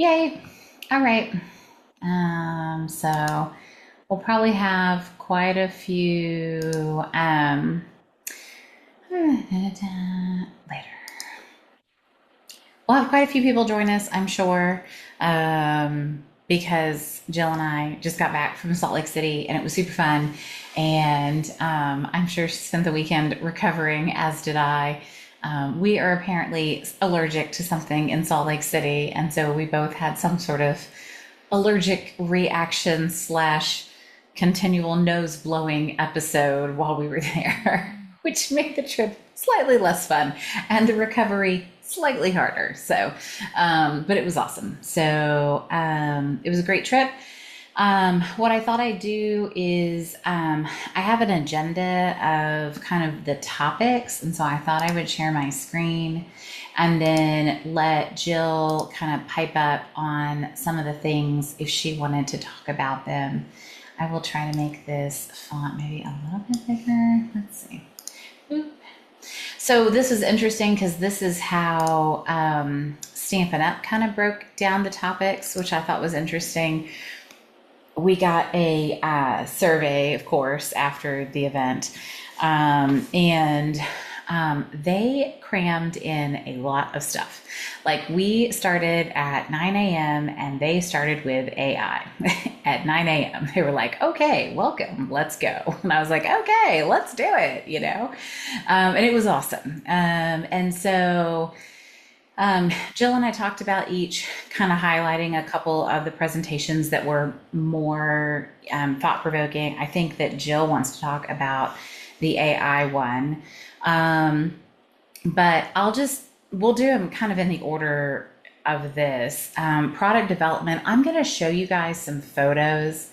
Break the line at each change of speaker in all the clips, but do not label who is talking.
Yay. All right. So we'll probably have quite a few later. We'll have quite a few people join us, I'm sure, because Jill and I just got back from Salt Lake City and it was super fun. And I'm sure she spent the weekend recovering, as did I. We are apparently allergic to something in Salt Lake City, and so we both had some sort of allergic reaction slash continual nose blowing episode while we were there, which made the trip slightly less fun and the recovery slightly harder. So, but it was awesome. So, it was a great trip. What I thought I'd do is I have an agenda of kind of the topics, and so I thought I would share my screen and then let Jill kind of pipe up on some of the things if she wanted to talk about them. I will try to make this font maybe a little bit bigger. Let's see. Boop. So this is interesting because this is how Stampin' Up kind of broke down the topics, which I thought was interesting. We got a survey, of course, after the event, and they crammed in a lot of stuff. Like we started at 9 a.m. and they started with AI at 9 a.m. They were like, okay, welcome, let's go. And I was like, okay, let's do it, and it was awesome. And so Jill and I talked about each, kind of highlighting a couple of the presentations that were more thought provoking. I think that Jill wants to talk about the AI one. But we'll do them kind of in the order of this. Product development, I'm going to show you guys some photos.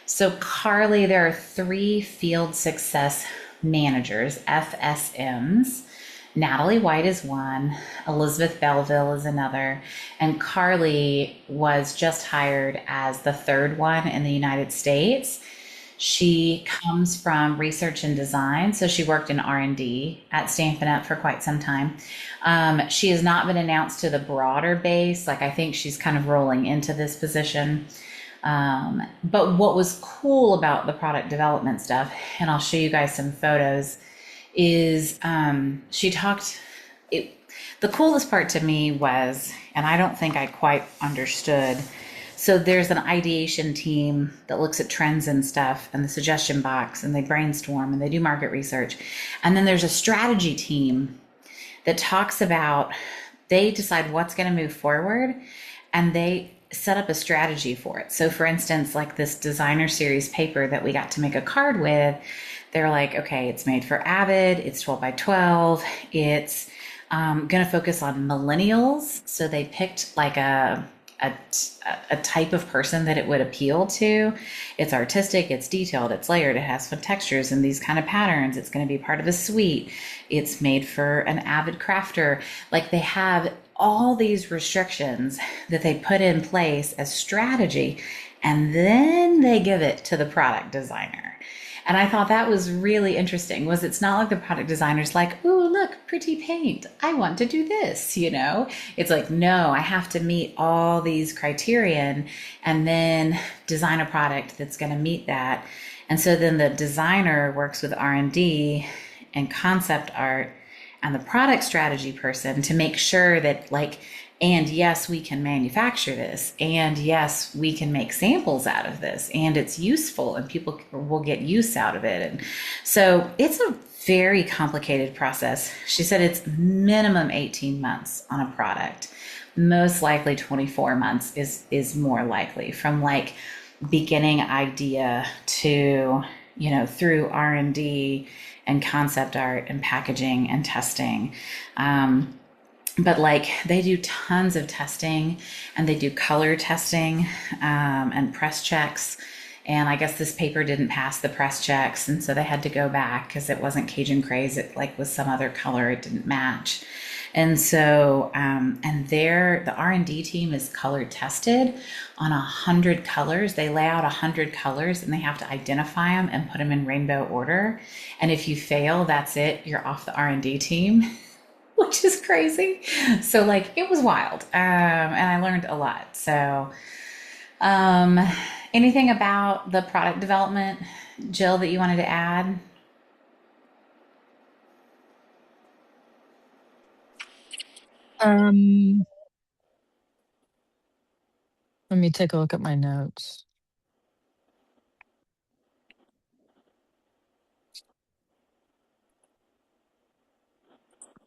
So, Carly, there are 3 field success managers, FSMs. Natalie White is one, Elizabeth Belleville is another, and Carly was just hired as the 3rd one in the United States. She comes from research and design, so she worked in R&D at Stampin' Up for quite some time. She has not been announced to the broader base. Like I think she's kind of rolling into this position. But what was cool about the product development stuff, and I'll show you guys some photos, is she talked. The coolest part to me was, and I don't think I quite understood. So there's an ideation team that looks at trends and stuff and the suggestion box, and they brainstorm and they do market research. And then there's a strategy team that talks about, they decide what's going to move forward and they set up a strategy for it. So for instance, like this designer series paper that we got to make a card with, they're like, okay, it's made for Avid, it's 12 by 12, it's going to focus on millennials. So they picked like a type of person that it would appeal to. It's artistic, it's detailed, it's layered, it has fun textures and these kind of patterns. It's going to be part of a suite. It's made for an avid crafter. Like they have all these restrictions that they put in place as strategy, and then they give it to the product designer. And I thought that was really interesting. Was it's not like the product designer's like, ooh, look, pretty paint, I want to do this, It's like, no, I have to meet all these criterion and then design a product that's going to meet that. And so then the designer works with R&D and concept art and the product strategy person to make sure that and yes, we can manufacture this. And yes, we can make samples out of this. And it's useful and people will get use out of it. And so it's a very complicated process. She said it's minimum 18 months on a product. Most likely 24 months is more likely, from like beginning idea to, through R&D and concept art and packaging and testing. But they do tons of testing and they do color testing and press checks. And I guess this paper didn't pass the press checks. And so they had to go back because it wasn't Cajun Craze. It was some other color. It didn't match. And so, the R&D team is color tested on 100 colors. They lay out 100 colors and they have to identify them and put them in rainbow order. And if you fail, that's it. You're off the R&D team. which is crazy. So like it was wild, and I learned a lot. So, um, anything about the product development, Jill, that you wanted to add?
Um, Let me take a look at my notes.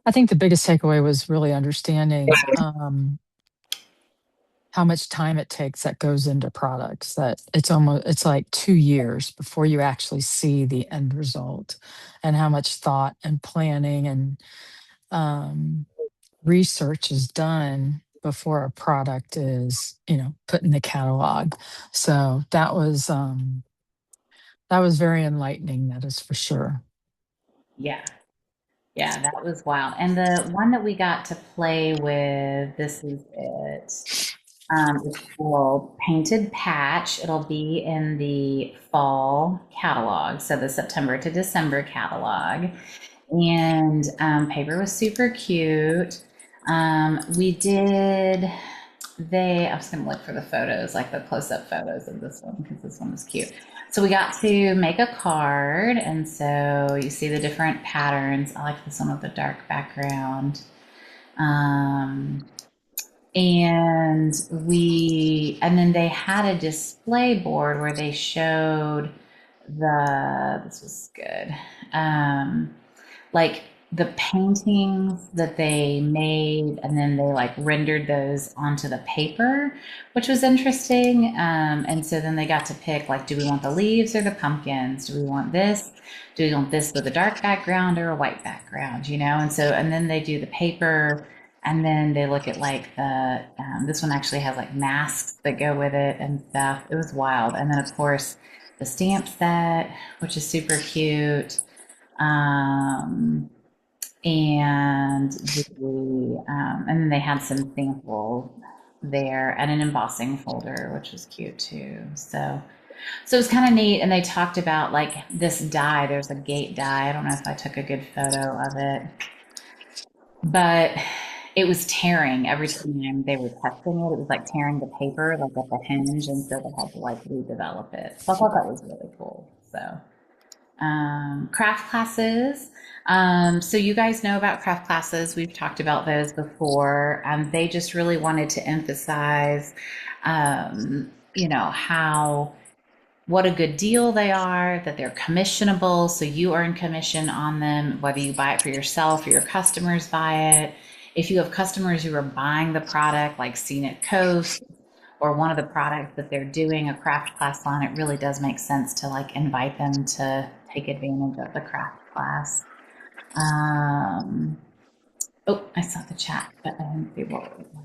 I think the biggest takeaway was really understanding how much time it takes that goes into products, that it's like 2 years before you actually see the end result, and how much thought and planning and um, research is done before a product is, put in the catalog. So that was very enlightening, that is for sure.
Yeah. Yeah, that was wild. And the one that we got to play with, this is it. It's called Painted Patch. It'll be in the fall catalog, so the September to December catalog. And paper was super cute. We did I was going to look for the photos, like the close-up photos of this one, because this one was cute. So we got to make a card, and so you see the different patterns. I like this one with the dark background. Um, and then they had a display board where they showed this was good. Um, like the paintings that they made, and then they like rendered those onto the paper, which was interesting. And so then they got to pick, like, do we want the leaves or the pumpkins? Do we want this? Do we want this with a dark background or a white background? And then they do the paper, and then they look at like this one actually has like masks that go with it and stuff. It was wild. And then of course the stamp set, which is super cute. Um, and then they had some samples there and an embossing folder, which was cute too. So it was kind of neat. And they talked about like this dye. There's a gate dye. I don't know if I took a good photo of it, but it was tearing every time they were testing it. It was like tearing the paper, like at the hinge, and so they had to like redevelop it. So I thought that was really cool. Craft classes. So you guys know about craft classes. We've talked about those before. They just really wanted to emphasize, how what a good deal they are, that they're commissionable. So you earn commission on them, whether you buy it for yourself or your customers buy it. If you have customers who are buying the product, like Scenic Coast, or one of the products that they're doing a craft class on, it really does make sense to like invite them to take advantage of the craft class. Um, oh, I saw the chat, but I didn't see what was there.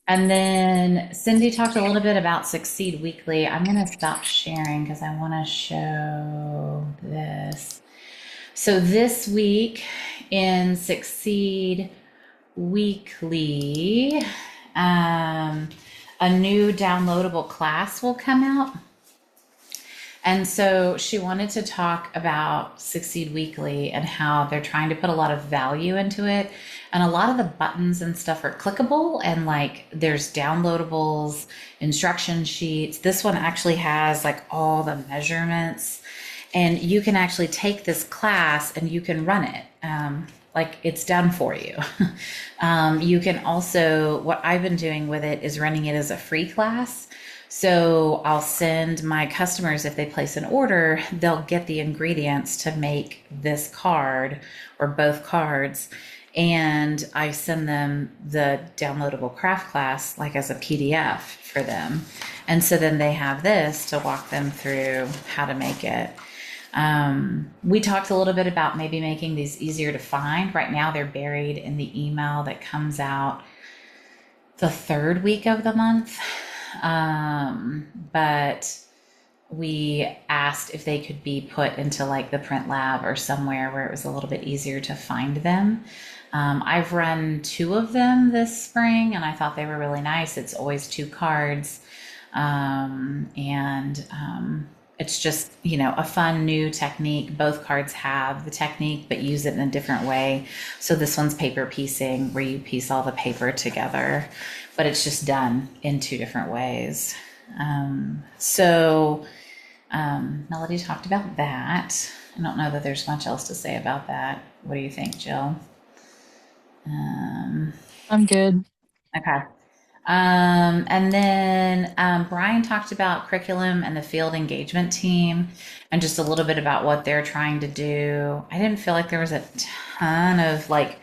And then Cindy talked a little bit about Succeed Weekly. I'm going to stop sharing because I want to show this. So this week in Succeed Weekly, a new downloadable class will come out. And so she wanted to talk about Succeed Weekly and how they're trying to put a lot of value into it. And a lot of the buttons and stuff are clickable, and like there's downloadables, instruction sheets. This one actually has like all the measurements, and you can actually take this class and you can run it. Like it's done for you. You can also, what I've been doing with it is running it as a free class. So I'll send my customers, if they place an order, they'll get the ingredients to make this card or both cards. And I send them the downloadable craft class like as a PDF for them. And so then they have this to walk them through how to make it. We talked a little bit about maybe making these easier to find. Right now, they're buried in the email that comes out the third week of the month. But we asked if they could be put into like the print lab or somewhere where it was a little bit easier to find them. I've run two of them this spring and I thought they were really nice. It's always two cards. And It's just, a fun new technique. Both cards have the technique, but use it in a different way. So this one's paper piecing, where you piece all the paper together, but it's just done in two different ways. Melody talked about that. I don't know that there's much else to say about that. What do you think, Jill?
I'm good.
Okay. And then Brian talked about curriculum and the field engagement team and just a little bit about what they're trying to do. I didn't feel like there was a ton of like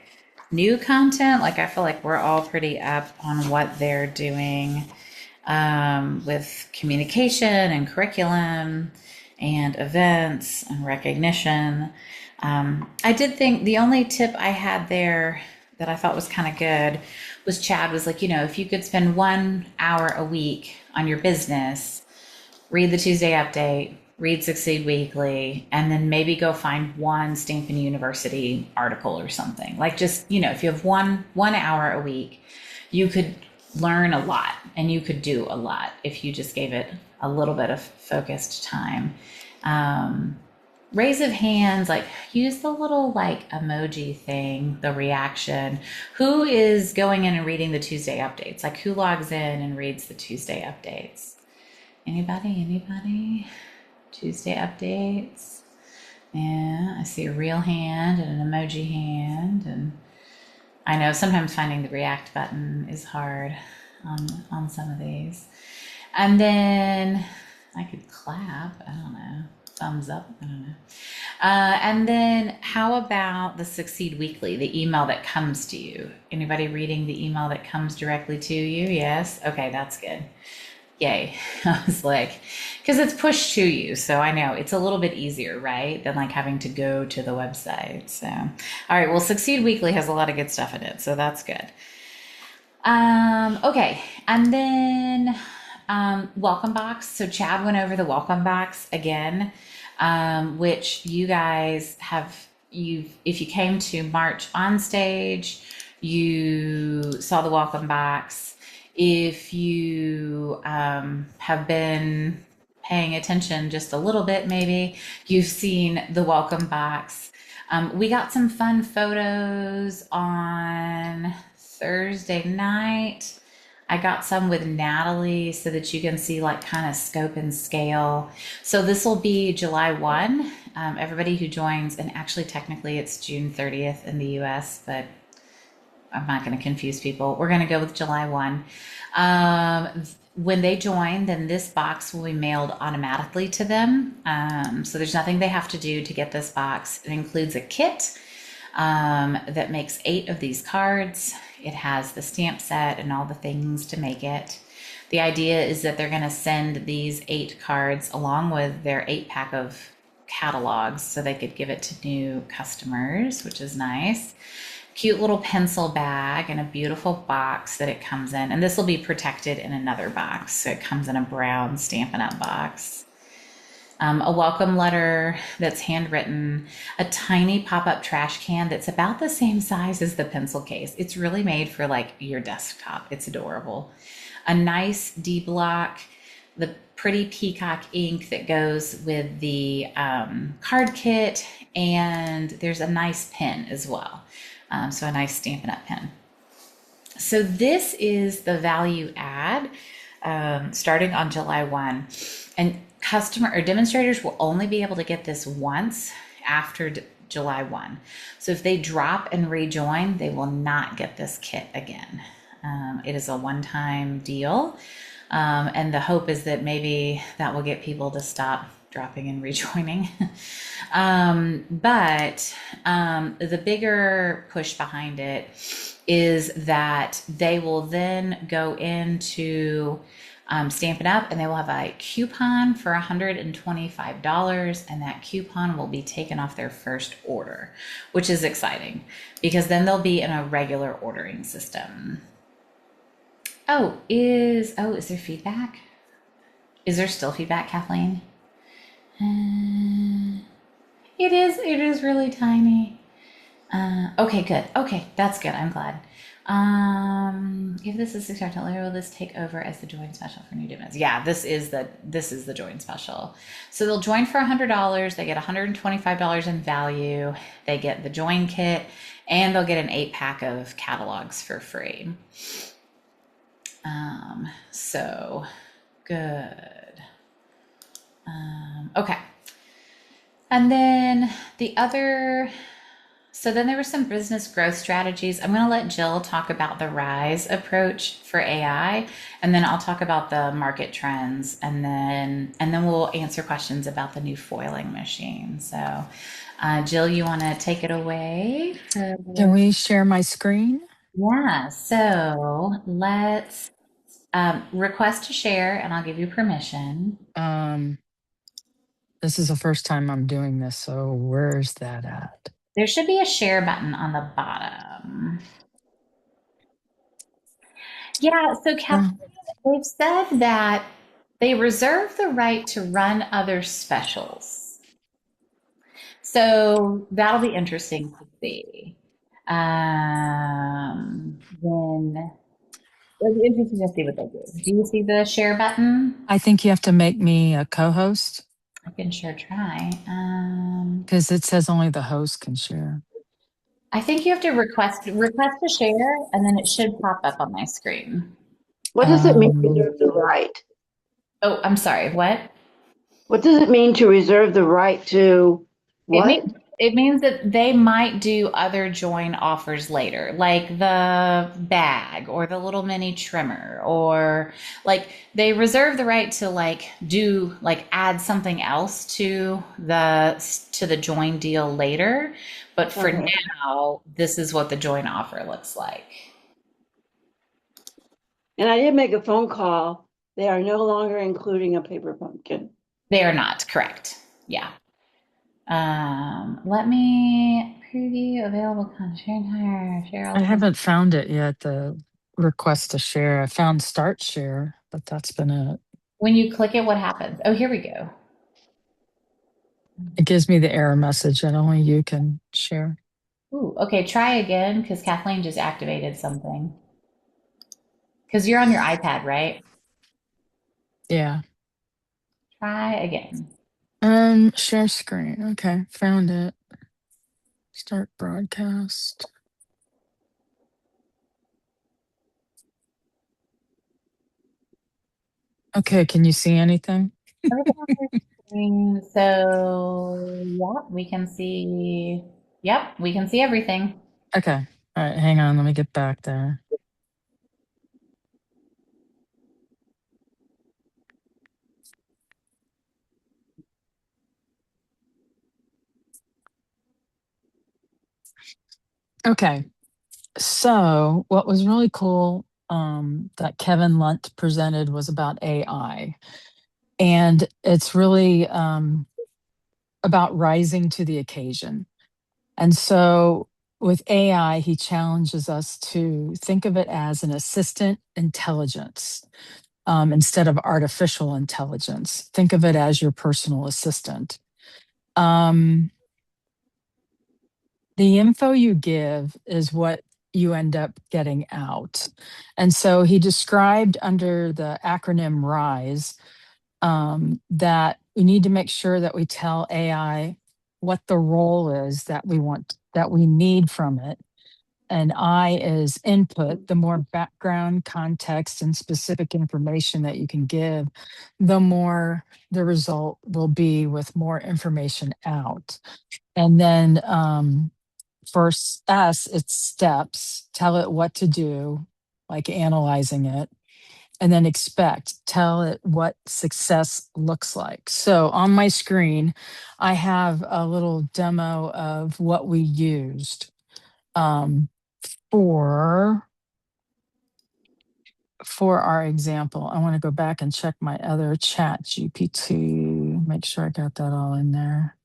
new content. Like I feel like we're all pretty up on what they're doing with communication and curriculum and events and recognition. I did think the only tip I had there that I thought was kind of good was Chad was like, if you could spend 1 hour a week on your business, read the Tuesday update, read Succeed Weekly, and then maybe go find one Stanford University article or something. Like just, if you have one hour a week, you could learn a lot and you could do a lot if you just gave it a little bit of focused time. Raise of hands, like use the little like emoji thing, the reaction. Who is going in and reading the Tuesday updates? Like who logs in and reads the Tuesday updates? Anybody? Tuesday updates. Yeah, I see a real hand and an emoji hand. And I know sometimes finding the react button is hard on some of these. And then I could clap. I don't know. Thumbs up. I don't know. And then how about the Succeed Weekly, the email that comes to you? Anybody reading the email that comes directly to you? Yes. Okay, that's good. Yay. I was like, because it's pushed to you. So I know it's a little bit easier, right? Than like having to go to the website. So, all right. Well, Succeed Weekly has a lot of good stuff in it. So that's good. Okay. And then welcome box. So Chad went over the welcome box again, which you guys have, if you came to March on stage, you saw the welcome box. If you have been paying attention just a little bit, maybe you've seen the welcome box. We got some fun photos on Thursday night. I got some with Natalie so that you can see like kind of scope and scale. So this will be July 1. Everybody who joins, and actually technically it's June 30th in the US, but I'm not going to confuse people. We're going to go with July 1. When they join, then this box will be mailed automatically to them. So there's nothing they have to do to get this box. It includes a kit that makes 8 of these cards. It has the stamp set and all the things to make it. The idea is that they're going to send these 8 cards along with their 8-pack of catalogs so they could give it to new customers, which is nice. Cute little pencil bag and a beautiful box that it comes in. And this will be protected in another box. So it comes in a brown Stampin' Up box. A welcome letter that's handwritten, a tiny pop-up trash can that's about the same size as the pencil case. It's really made for like your desktop. It's adorable. A nice D block, the pretty peacock ink that goes with the card kit, and there's a nice pen as well. So a nice Stampin' Up pen. So this is the value add starting on July 1. And customer or demonstrators will only be able to get this once after July 1. So if they drop and rejoin, they will not get this kit again. It is a one-time deal. And the hope is that maybe that will get people to stop dropping and rejoining. But the bigger push behind it is that they will then go into Stampin' Up, and they will have a coupon for $125, and that coupon will be taken off their first order, which is exciting because then they'll be in a regular ordering system. Is there feedback? Is there still feedback, Kathleen? It is really tiny. Okay, good. Okay, that's good. I'm glad. If this is successful, will this take over as the join special for new demos? Yeah, this is the join special. So they'll join for $100. They get $125 in value. They get the join kit, and they'll get an 8 pack of catalogs for free. So good. Okay, and then the other So then there were some business growth strategies. I'm going to let Jill talk about the RISE approach for AI, and then I'll talk about the market trends, and then we'll answer questions about the new foiling machine. So, Jill, you want to take it away?
Can we share my screen?
Yeah. So let's request to share, and I'll give you permission.
Um, this is the first time I'm doing this, so where's that at?
There should be a share button on the bottom. Yeah. So, Kathleen,
Oh,
they've said that they reserve the right to run other specials. So that'll be interesting to see. Then it'll be interesting to see what they do. Do you see the share button?
I think you have to make me a co-host
I can sure try.
because it says only the host can share.
I think you have to request to share, and then it should pop up on my screen.
What does it mean to
Um,
reserve the right?
Oh, I'm sorry. What?
What does it mean to reserve the right to
It
what?
means it means that they might do other join offers later, like the bag or the little mini trimmer, or like they reserve the right to add something else to the join deal later. But for
Okay.
now, this is what the join offer looks like.
And I did make a phone call. They are no longer including a paper pumpkin.
They are not correct. Yeah. Let me preview available content. Share
I
all the
haven't found it yet, the request to share. I found start share, but that's been it.
When you click it, what happens? Oh, here we go.
It gives me the error message that only you can share.
Ooh, okay, try again because Kathleen just activated something. Because you're on your iPad, right?
Yeah.
Try again.
Share screen. Okay, found it. Start broadcast. Okay, can you see anything?
Everything on your screen. So, yeah, we can see. Yep, we can see everything.
Okay. All right, hang on. Let me get back there. Okay. So, what was really cool that Kevin Lunt presented was about AI. And it's really about rising to the occasion. And so, with AI, he challenges us to think of it as an assistant intelligence instead of artificial intelligence. Think of it as your personal assistant. Um, the info you give is what you end up getting out. And so he described under the acronym RISE that we need to make sure that we tell AI what the role is that we need from it. And I is input. The more background, context, and specific information that you can give, the more the result will be with more information out. And then for us, it's steps. Tell it what to do, like analyzing it, and then expect. Tell it what success looks like. So on my screen, I have a little demo of what we used um, for for our example. I want to go back and check my other chat GPT, make sure I got that all in there.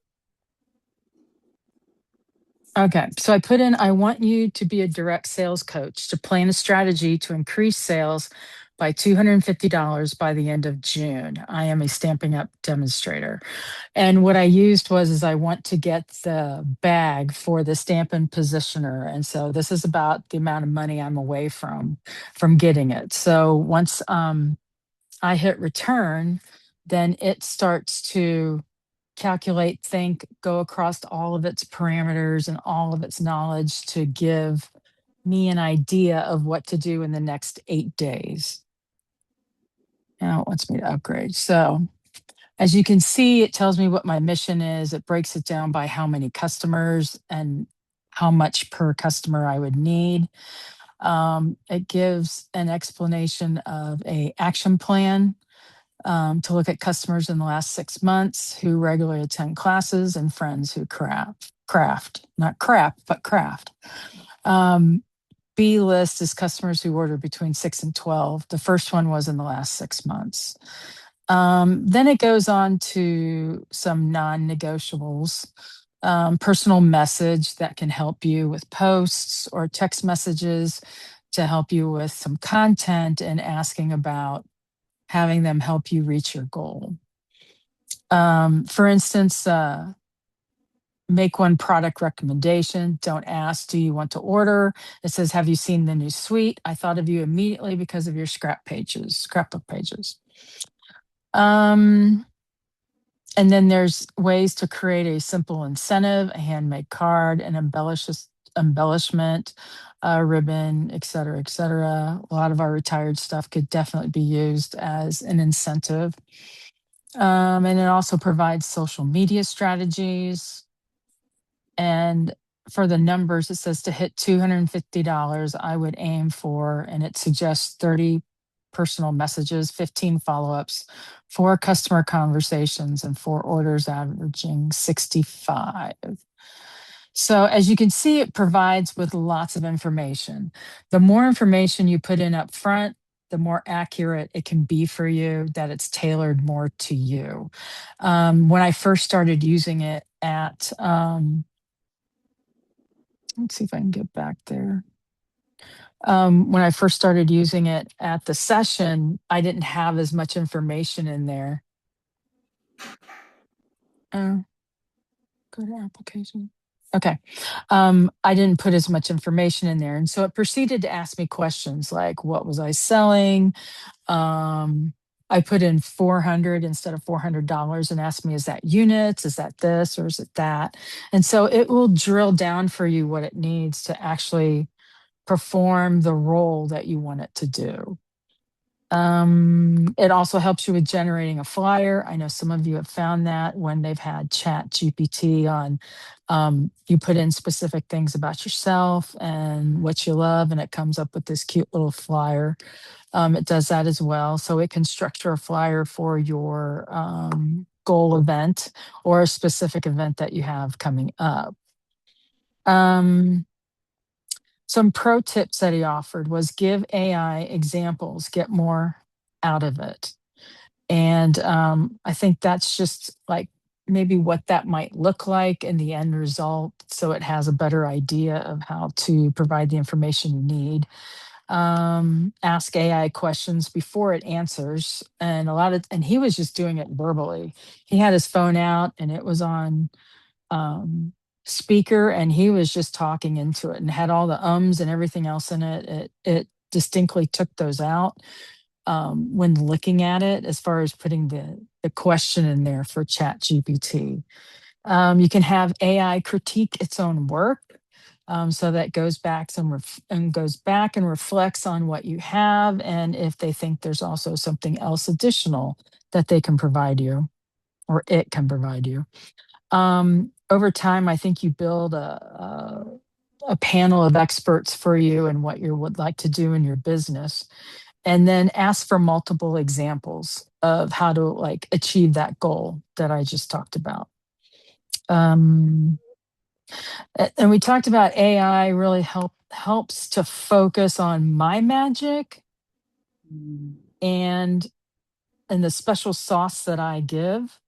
Okay, so I put in, I want you to be a direct sales coach to plan a strategy to increase sales by $250 by the end of June. I am a Stamping Up demonstrator. And what I used was is I want to get the bag for the Stampin' Positioner. And so this is about the amount of money I'm away from getting it. So once I hit return, then it starts to calculate, think, go across all of its parameters and all of its knowledge to give me an idea of what to do in the next 8 days. Now it wants me to upgrade. So as you can see, it tells me what my mission is. It breaks it down by how many customers and how much per customer I would need. It gives an explanation of a action plan to look at customers in the last 6 months who regularly attend classes and friends who craft, not crap, but craft. B list is customers who order between 6 and 12. The first one was in the last 6 months. Then it goes on to some non-negotiables. Personal message that can help you with posts or text messages to help you with some content and asking about having them help you reach your goal. For instance, make one product recommendation. Don't ask, do you want to order? It says, have you seen the new suite? I thought of you immediately because of your scrapbook pages. And then there's ways to create a simple incentive, a handmade card, an embellishment, a ribbon, et cetera, et cetera. A lot of our retired stuff could definitely be used as an incentive. And it also provides social media strategies. And for the numbers, it says to hit $250, I would aim for, and it suggests 30 personal messages, 15 follow-ups, 4 customer conversations, and 4 orders averaging 65. So as you can see, it provides with lots of information. The more information you put in up front, the more accurate it can be for you, that it's tailored more to you. When I first started using it at, let's see if I can get back there. When I first started using it at the session, I didn't have as much information in there. Go to application. Okay. I didn't put as much information in there. And so it proceeded to ask me questions like, what was I selling? I put in 400 instead of $400 and asked me, is that units? Is that this or is it that? And so it will drill down for you what it needs to actually perform the role that you want it to do. It also helps you with generating a flyer. I know some of you have found that when they've had Chat GPT on, you put in specific things about yourself and what you love, and it comes up with this cute little flyer. It does that as well. So it can structure a flyer for your goal event or a specific event that you have coming up. Some pro tips that he offered was give AI examples, get more out of it. And I think that's just like maybe what that might look like in the end result. So it has a better idea of how to provide the information you need. Ask AI questions before it answers. And and he was just doing it verbally. He had his phone out and it was on speaker and he was just talking into it and had all the ums and everything else in it. It distinctly took those out when looking at it as far as putting the question in there for Chat GPT. You can have AI critique its own work. So that goes back and reflects on what you have and if they think there's also something else additional that they can provide you or it can provide you. Over time, I think you build a panel of experts for you and what you would like to do in your business, and then ask for multiple examples of how to like achieve that goal that I just talked about. And we talked about AI really helps to focus on my magic and the special sauce that I give.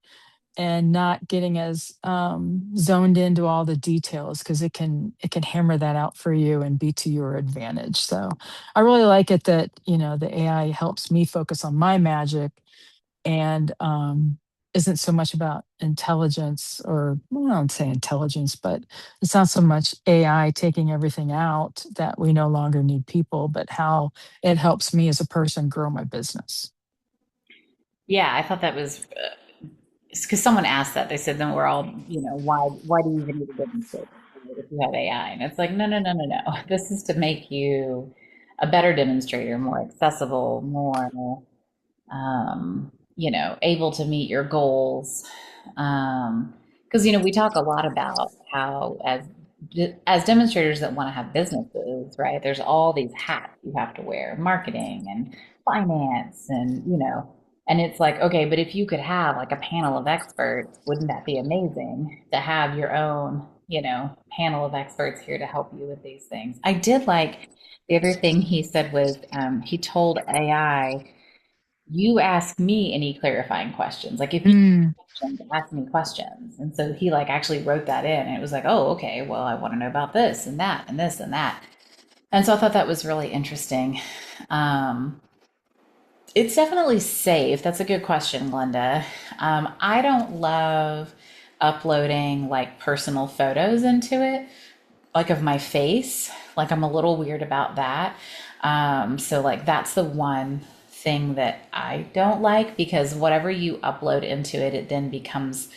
and not getting as zoned into all the details, because it can hammer that out for you and be to your advantage. So I really like it that, the AI helps me focus on my magic, and isn't so much about intelligence, or, well, I don't say intelligence, but it's not so much AI taking everything out that we no longer need people, but how it helps me as a person grow my business.
Yeah, I thought that was because someone asked that. They said, then we're all, why do you even need a demonstrator if you have AI? And it's like, no, no, no, no, no. This is to make you a better demonstrator, more accessible, more able to meet your goals. Because we talk a lot about how as demonstrators that want to have businesses, right? There's all these hats you have to wear, marketing and finance, and it's like, okay, but if you could have like a panel of experts, wouldn't that be amazing to have your own, panel of experts here to help you with these things? I did like the other thing he said was he told AI, you ask me any clarifying questions. Like if you
Mm.
have questions, ask me questions. And so he like actually wrote that in, and it was like, oh, okay, well, I want to know about this and that and this and that. And so I thought that was really interesting. Um, it's definitely safe. That's a good question, Glenda. I don't love uploading like personal photos into it, like of my face. Like I'm a little weird about that. So like that's the one thing that I don't like, because whatever you upload into it, it then becomes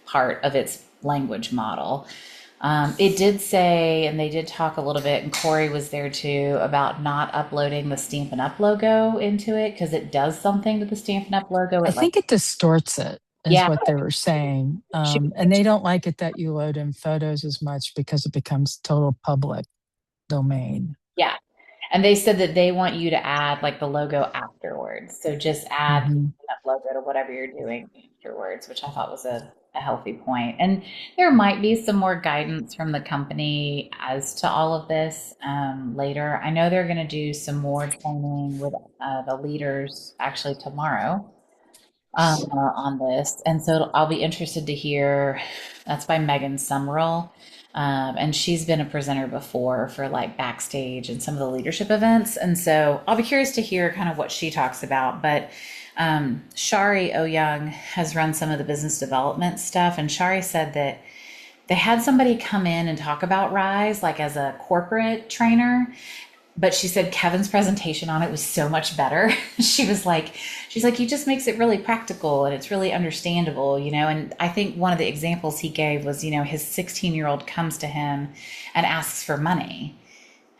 part of its language model. It did say, and they did talk a little bit, and Corey was there too, about not uploading the Stampin' Up logo into it because it does something to the Stampin' Up logo.
I
It like,
think it distorts it, is
yeah,
what they were saying.
she,
And they don't like it that you load in photos as much because it becomes total public domain.
yeah. And they said that they want you to add like the logo afterwards. So just add
Hmm.
that logo to whatever you're doing afterwards, which I thought was a healthy point. And there might be some more guidance from the company as to all of this later. I know they're going to do some more training with the leaders actually tomorrow on this. And so I'll be interested to hear. That's by Megan Summerall. And she's been a presenter before for like backstage and some of the leadership events. And so I'll be curious to hear kind of what she talks about. But Shari Young has run some of the business development stuff. And Shari said that they had somebody come in and talk about Rise, like as a corporate trainer, but she said Kevin's presentation on it was so much better. She's like, he just makes it really practical and it's really understandable, And I think one of the examples he gave was, his 16-year-old comes to him and asks for money.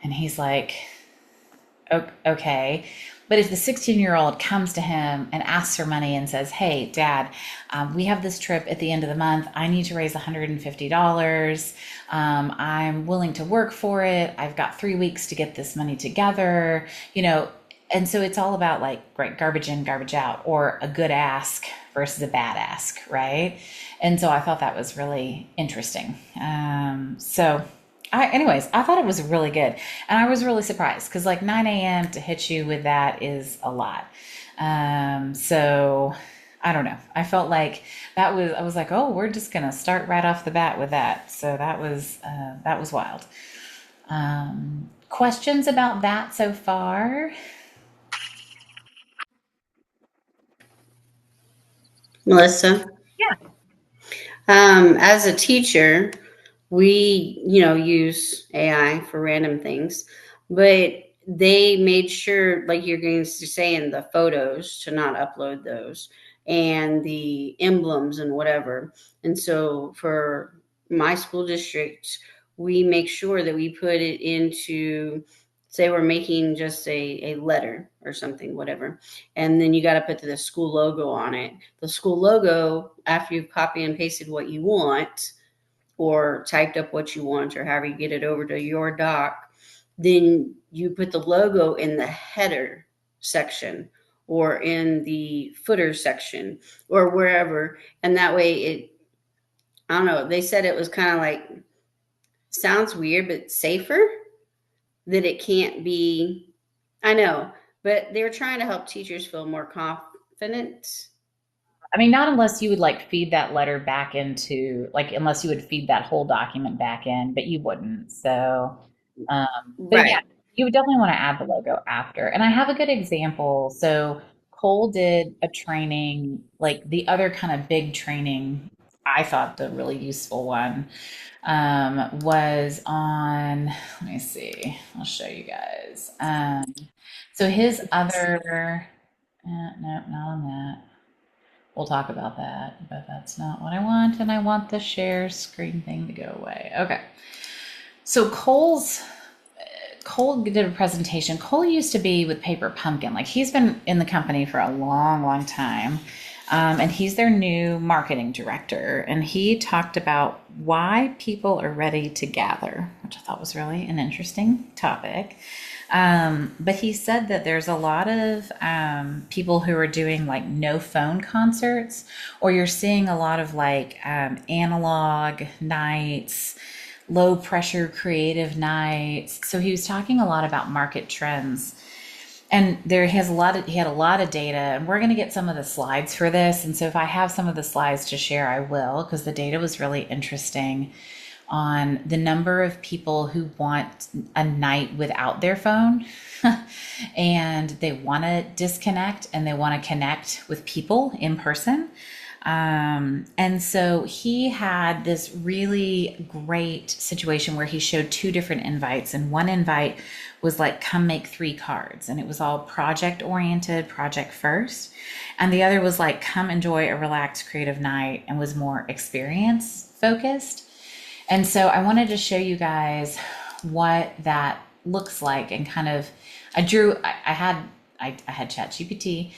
And he's like, okay. But if the 16-year-old comes to him and asks for money and says, hey, dad, we have this trip at the end of the month. I need to raise $150. I'm willing to work for it. I've got 3 weeks to get this money together, And so it's all about like, right, garbage in, garbage out, or a good ask versus a bad ask, right? And so I thought that was really interesting. Anyways, I thought it was really good. And I was really surprised because like 9 a.m. to hit you with that is a lot. So I don't know. I felt like I was like, oh, we're just going to start right off the bat with that. So that was wild. Questions about that so far?
Melissa,
Yeah.
as a teacher, we, use AI for random things, but they made sure, like you're going to say, in the photos to not upload those and the emblems and whatever. And so for my school district, we make sure that we put it into, say, we're making just a letter or something, whatever. And then you got to put the school logo on it. The school logo, after you've copy and pasted what you want, or typed up what you want, or however you get it over to your doc, then you put the logo in the header section or in the footer section or wherever. And that way I don't know, they said it was kind of like, sounds weird, but safer, that it can't be, I know, but they were trying to help teachers feel more confident.
I mean, not unless you would like feed that letter back into, like, unless you would feed that whole document back in, but you wouldn't. So, but yeah,
Right.
you would definitely want to add the logo after. And I have a good example. So Cole did a training, like the other kind of big training, I thought the really useful one was on, let me see, I'll show you guys. So his other, no, not on that. We'll talk about that, but that's not what I want. And I want the share screen thing to go away. Okay. So Cole did a presentation. Cole used to be with Paper Pumpkin. Like he's been in the company for a long, long time. And he's their new marketing director. And he talked about why people are ready to gather, which I thought was really an interesting topic. But he said that there's a lot of people who are doing like no phone concerts, or you're seeing a lot of like analog nights, low pressure creative nights. So he was talking a lot about market trends. And he had a lot of data, and we're going to get some of the slides for this. And so if I have some of the slides to share, I will, because the data was really interesting on the number of people who want a night without their phone and they want to disconnect and they want to connect with people in person. And so he had this really great situation where he showed two different invites, and one invite was like, come make 3 cards. And it was all project oriented, project first. And the other was like, come enjoy a relaxed creative night, and was more experience focused. And so I wanted to show you guys what that looks like, and kind of, I had ChatGPT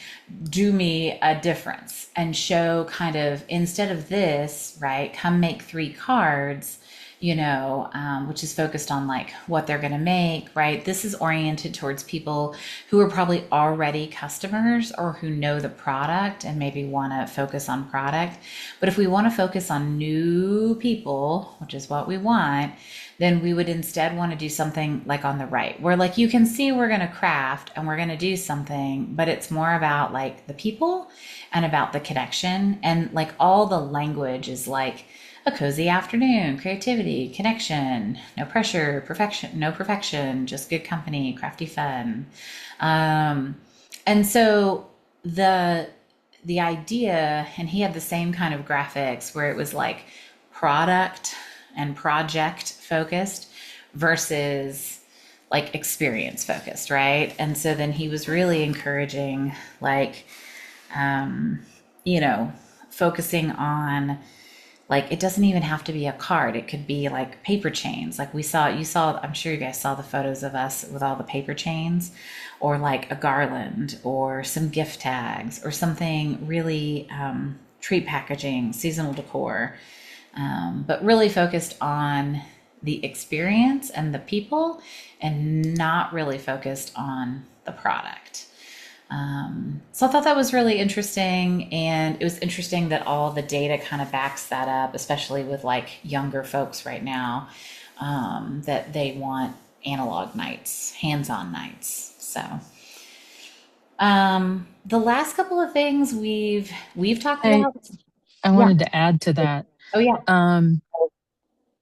do me a difference and show kind of, instead of this, right, come make 3 cards, which is focused on like what they're going to make, right? This is oriented towards people who are probably already customers or who know the product and maybe want to focus on product. But if we want to focus on new people, which is what we want, then we would instead want to do something like on the right, where like you can see we're going to craft and we're going to do something, but it's more about like the people and about the connection. And like all the language is like a cozy afternoon, creativity, connection, no pressure, perfection, no perfection, just good company, crafty fun. And so the idea, and he had the same kind of graphics where it was like product and project focused versus like experience focused, right? And so then he was really encouraging like focusing on, like, it doesn't even have to be a card. It could be like paper chains. Like I'm sure you guys saw the photos of us with all the paper chains, or like a garland or some gift tags or something really, treat packaging, seasonal decor, but really focused on the experience and the people, and not really focused on the product. So I thought that was really interesting. And it was interesting that all the data kind of backs that up, especially with like younger folks right now, that they want analog nights, hands-on nights. So, the last couple of things we've talked
Hey,
about.
I
Yeah.
wanted to add to that.
Oh yeah.
Um,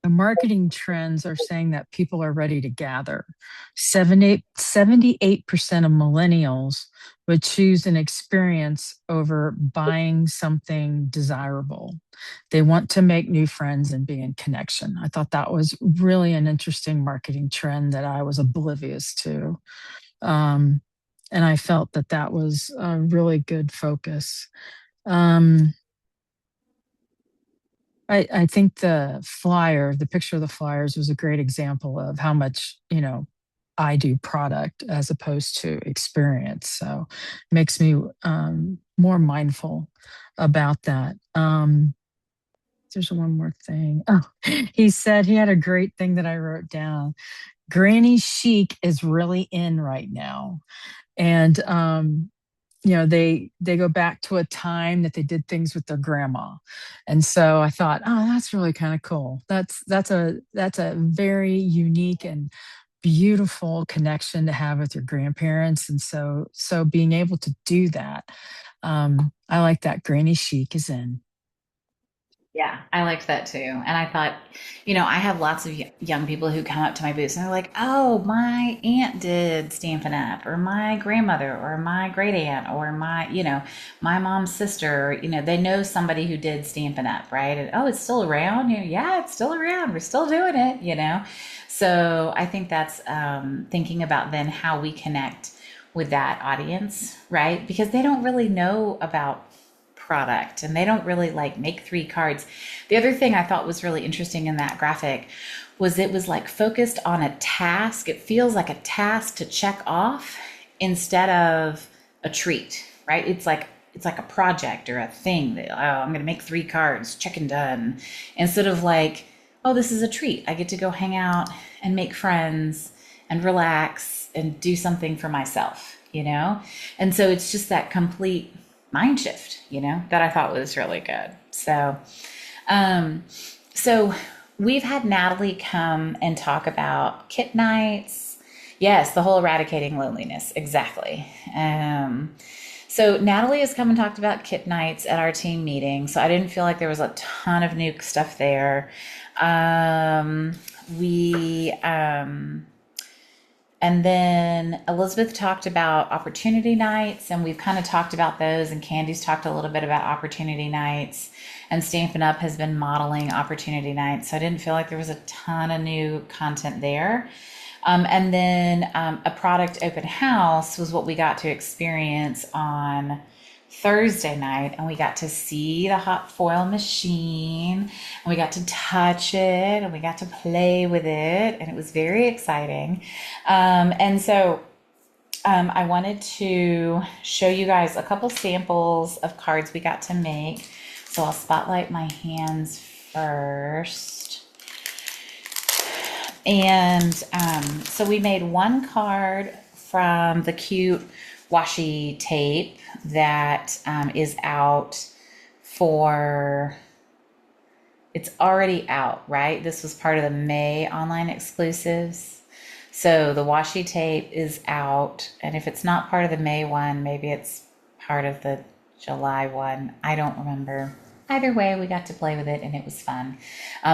the marketing trends are saying that people are ready to gather. 78% of millennials would choose an experience over buying something desirable. They want to make new friends and be in connection. I thought that was really an interesting marketing trend that I was oblivious to. Um, and I felt that that was a really good focus. Um, I think the picture of the flyers was a great example of how much, I do product as opposed to experience. So it makes me more mindful about that. There's one more thing. Oh, he said he had a great thing that I wrote down. Granny chic is really in right now. And they go back to a time that they did things with their grandma. And so I thought, oh, that's really kind of cool. That's a very unique and beautiful connection to have with your grandparents. And so being able to do that, I like that granny chic is in.
Yeah, I liked that too. And I thought, I have lots of young people who come up to my booths and they're like, oh, my aunt did Stampin' Up, or my grandmother, or my great aunt, or my mom's sister. They know somebody who did Stampin' Up, right? And, oh, it's still around? Yeah, it's still around. We're still doing it. So I think that's thinking about then how we connect with that audience, right? Because they don't really know about product and they don't really like make 3 cards. The other thing I thought was really interesting in that graphic was it was like focused on a task. It feels like a task to check off instead of a treat, right? It's like a project or a thing that, oh, I'm going to make 3 cards, check and done, instead of like, oh, this is a treat. I get to go hang out and make friends and relax and do something for myself. And so it's just that complete mind shift, that I thought was really good. So we've had Natalie come and talk about kit nights. Yes, the whole eradicating loneliness. Exactly. So Natalie has come and talked about kit nights at our team meeting. So I didn't feel like there was a ton of new stuff there. And then Elizabeth talked about opportunity nights, and we've kind of talked about those, and Candy's talked a little bit about opportunity nights, and Stampin' Up has been modeling opportunity nights. So I didn't feel like there was a ton of new content there. And then a product open house was what we got to experience on Thursday night, and we got to see the hot foil machine, and we got to touch it, and we got to play with it, and it was very exciting. And so I wanted to show you guys a couple samples of cards we got to make. So I'll spotlight my hands first. And so we made 1 card from the cute washi tape that is out it's already out, right? This was part of the May online exclusives. So the washi tape is out, and if it's not part of the May one, maybe it's part of the July one. I don't remember. Either way, we got to play with it and it was fun.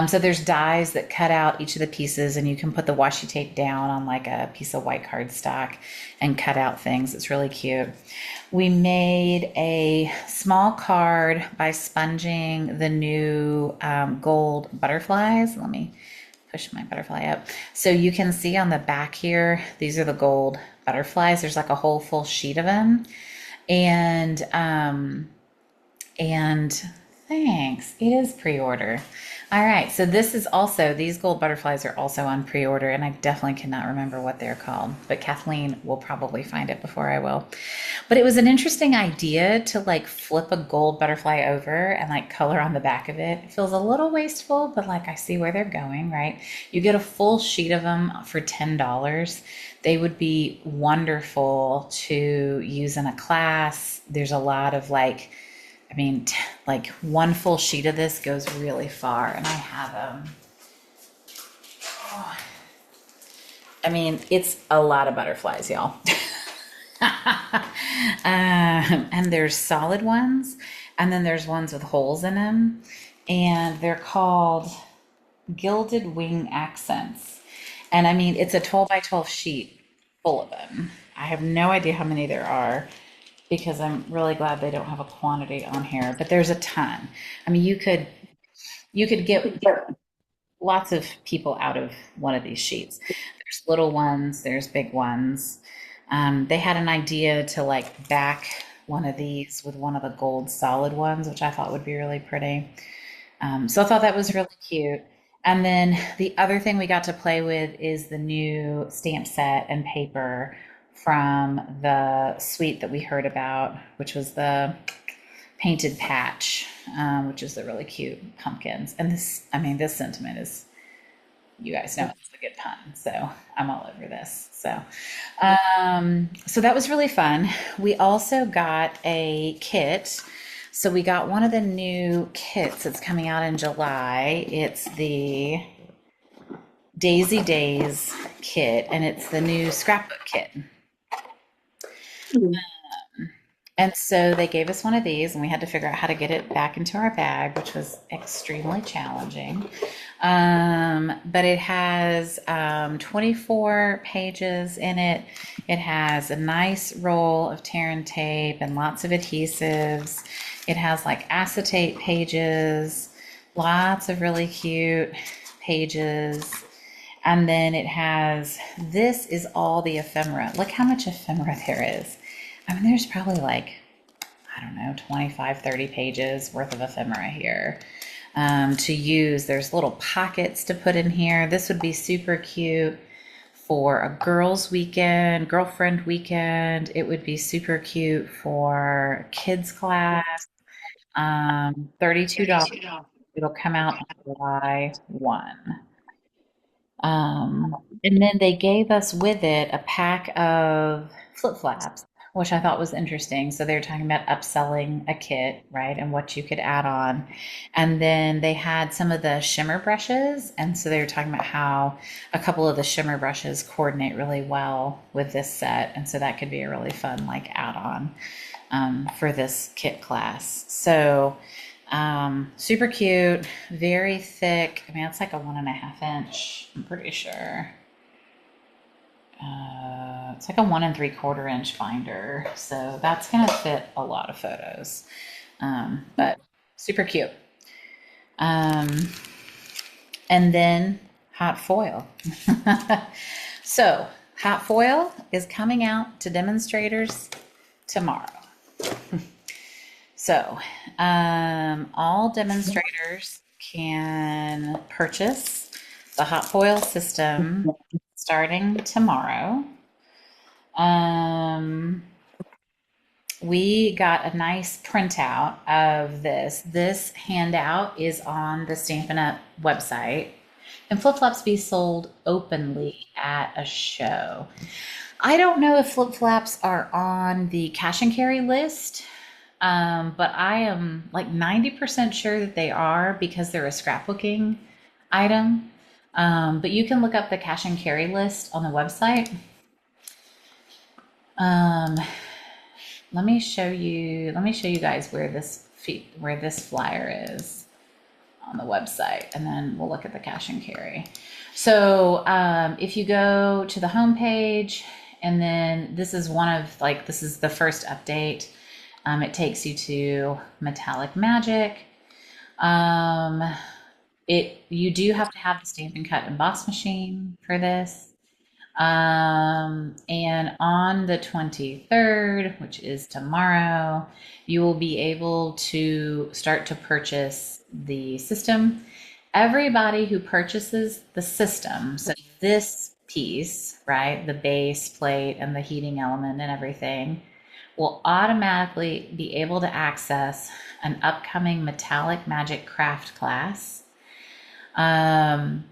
So there's dies that cut out each of the pieces, and you can put the washi tape down on like a piece of white cardstock and cut out things. It's really cute. We made a small card by sponging the new gold butterflies. Let me push my butterfly up. So you can see on the back here, these are the gold butterflies. There's like a whole full sheet of them. And thanks. It is pre-order. All right. So these gold butterflies are also on pre-order, and I definitely cannot remember what they're called, but Kathleen will probably find it before I will. But it was an interesting idea to like flip a gold butterfly over and like color on the back of it. It feels a little wasteful, but like I see where they're going, right? You get a full sheet of them for $10. They would be wonderful to use in a class. There's a lot of like 1 full sheet of this goes really far, and I have it's a lot of butterflies, y'all. And there's solid ones, and then there's ones with holes in them, and they're called gilded wing accents. And it's a 12 by 12 sheet full of them. I have no idea how many there are, because I'm really glad they don't have a quantity on here, but there's a ton. You could get lots of people out of one of these sheets. There's little ones, there's big ones. They had an idea to like back one of these with one of the gold solid ones, which I thought would be really pretty. So I thought that was really cute. And then the other thing we got to play with is the new stamp set and paper from the suite that we heard about, which was the painted patch, which is the really cute pumpkins. And this sentiment is, you guys know it's a good pun, so I'm all over this. So that was really fun. We also got a kit. So we got one of the new kits that's coming out in July. It's the Daisy Days kit, and it's the new scrapbook kit.
Hmm.
And so they gave us one of these, and we had to figure out how to get it back into our bag, which was extremely challenging. But it has 24 pages in it. It has a nice roll of tear and tape and lots of adhesives. It has like acetate pages, lots of really cute pages. And then it has, this is all the ephemera. Look how much ephemera there is. I mean, there's probably like, I don't know, 25, 30 pages worth of ephemera here to use. There's little pockets to put in here. This would be super cute for a girls' weekend, girlfriend weekend. It would be super cute for kids' class. $32. It'll come out on July 1. And then they gave us with it a pack of flip flaps, which I thought was interesting. So they're talking about upselling a kit, right? And what you could add on. And then they had some of the shimmer brushes. And so they were talking about how a couple of the shimmer brushes coordinate really well with this set. And so that could be a really fun, like, add on for this kit class. So, super cute, very thick. I mean, it's like a 1.5 inch, I'm pretty sure. It's like a 1 3/4 inch binder. So that's going to fit a lot of photos. But super cute. And then hot foil. So hot foil is coming out to demonstrators tomorrow. So, all demonstrators can purchase the hot foil system starting tomorrow. We got a nice printout of this. This handout is on the Stampin' Up website. And flip flops be sold openly at a show. I don't know if flip flops are on the cash and carry list. But I am like 90% sure that they are because they're a scrapbooking item. But you can look up the cash and carry list on the website. Let me show you guys where this flyer is on the website, and then we'll look at the cash and carry. So if you go to the home page, and then this is the first update. It takes you to Metallic Magic. You do have to have the Stampin' Cut Emboss machine for this. And on the 23rd, which is tomorrow, you will be able to start to purchase the system. Everybody who purchases the system, so this piece, right, the base plate and the heating element and everything, will automatically be able to access an upcoming Metallic Magic Craft class. And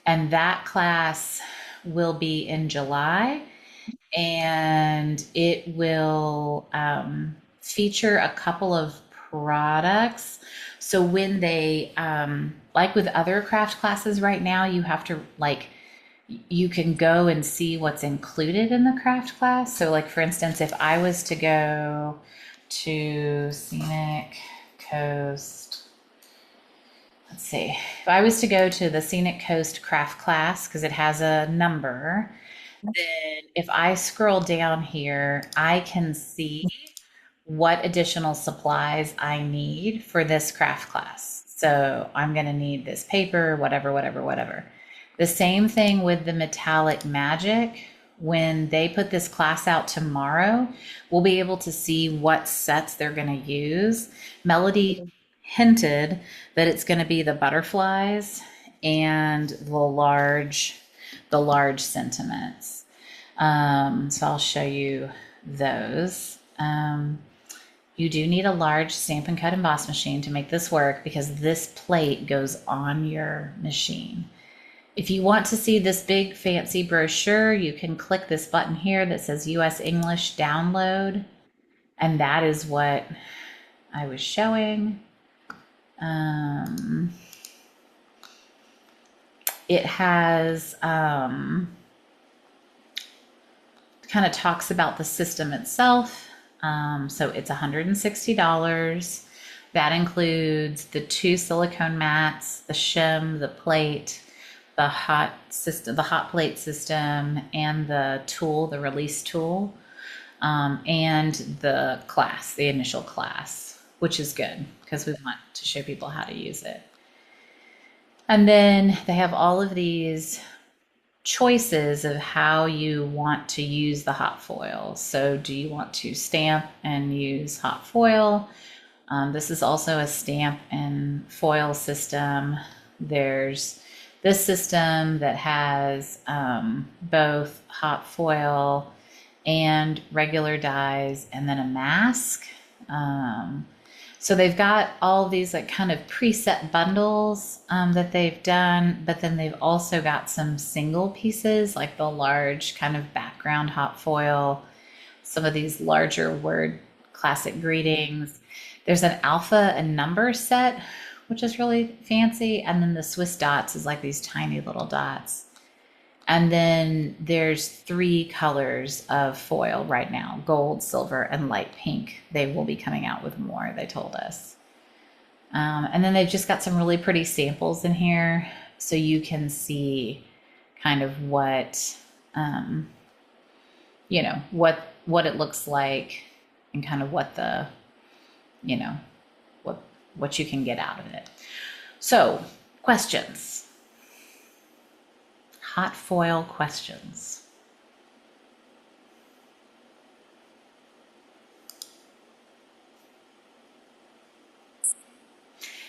that class will be in July, and it will feature a couple of products. So when they, like with other craft classes right now, you have to you can go and see what's included in the craft class. So like, for instance, if I was to go to Scenic Coast, let's see, if I was to go to the Scenic Coast craft class, because it has a number, then if I scroll down here, I can see what additional supplies I need for this craft class. So I'm going to need this paper, whatever, whatever, whatever. The same thing with the Metallic Magic. When they put this class out tomorrow, we'll be able to see what sets they're going to use. Melody hinted that it's going to be the butterflies and the large sentiments. So I'll show you those. You do need a large Stampin' Cut Emboss machine to make this work because this plate goes on your machine. If you want to see this big fancy brochure, you can click this button here that says US English Download, and that is what I was showing. It has kind of talks about the system itself. So it's $160. That includes the 2 silicone mats, the shim, the plate, the hot system, the hot plate system, and the tool, the release tool, and the class, the initial class, which is good because we want to show people how to use it. And then they have all of these choices of how you want to use the hot foil. So do you want to stamp and use hot foil? This is also a stamp and foil system. There's this system that has both hot foil and regular dyes, and then a mask. So they've got all these like kind of preset bundles that they've done, but then they've also got some single pieces like the large kind of background hot foil, some of these larger word classic greetings. There's an alpha and number set, which is really fancy. And then the Swiss dots is like these tiny little dots. And then there's 3 colors of foil right now: gold, silver, and light pink. They will be coming out with more, they told us. And then they've just got some really pretty samples in here so you can see kind of what, what it looks like and kind of what the, you know, what you can get out of it. So, questions. Hot foil questions.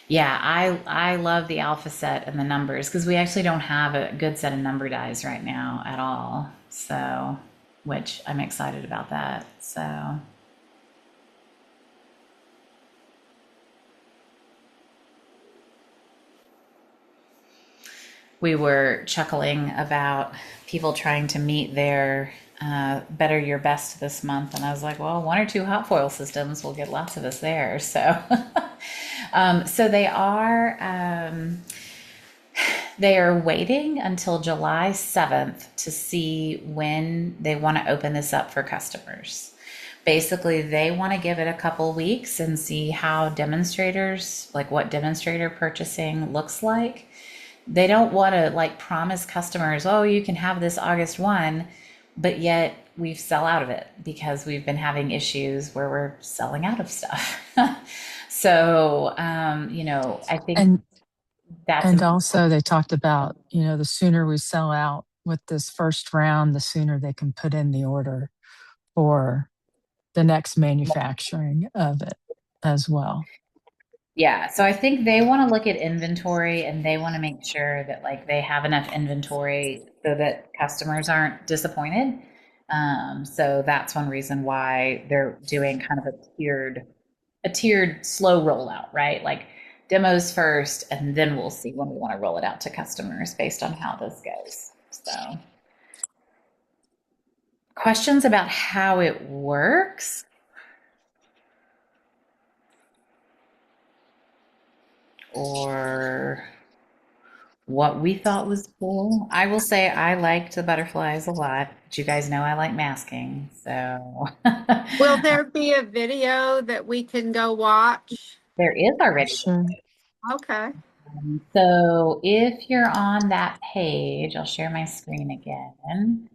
Yeah, I love the alpha set and the numbers because we actually don't have a good set of number dies right now at all. So, which I'm excited about that. So, we were chuckling about people trying to meet their better your best this month, and I was like, well, 1 or 2 hot foil systems will get lots of us there. So, so they are waiting until July 7th to see when they want to open this up for customers. Basically, they want to give it a couple weeks and see how demonstrators, like what demonstrator purchasing looks like. They don't want to like promise customers, oh, you can have this August 1, but yet we sell out of it because we've been having issues where we're selling out of stuff. So, I think
And
that's
and also they talked about, the sooner we sell out with this first round, the sooner they can put in the order for the next manufacturing of it as well.
Yeah, so I think they want to look at inventory and they want to make sure that like they have enough inventory so that customers aren't disappointed. So that's one reason why they're doing kind of a tiered slow rollout, right? Like demos first, and then we'll see when we want to roll it out to customers based on how this goes. So, questions about how it works? Or what we thought was cool. I will say I liked the butterflies a lot, but you guys know I like masking. So
Will there be a video that we can go watch?
there is already.
Sure.
Okay.
So if you're on that page, I'll share my screen again.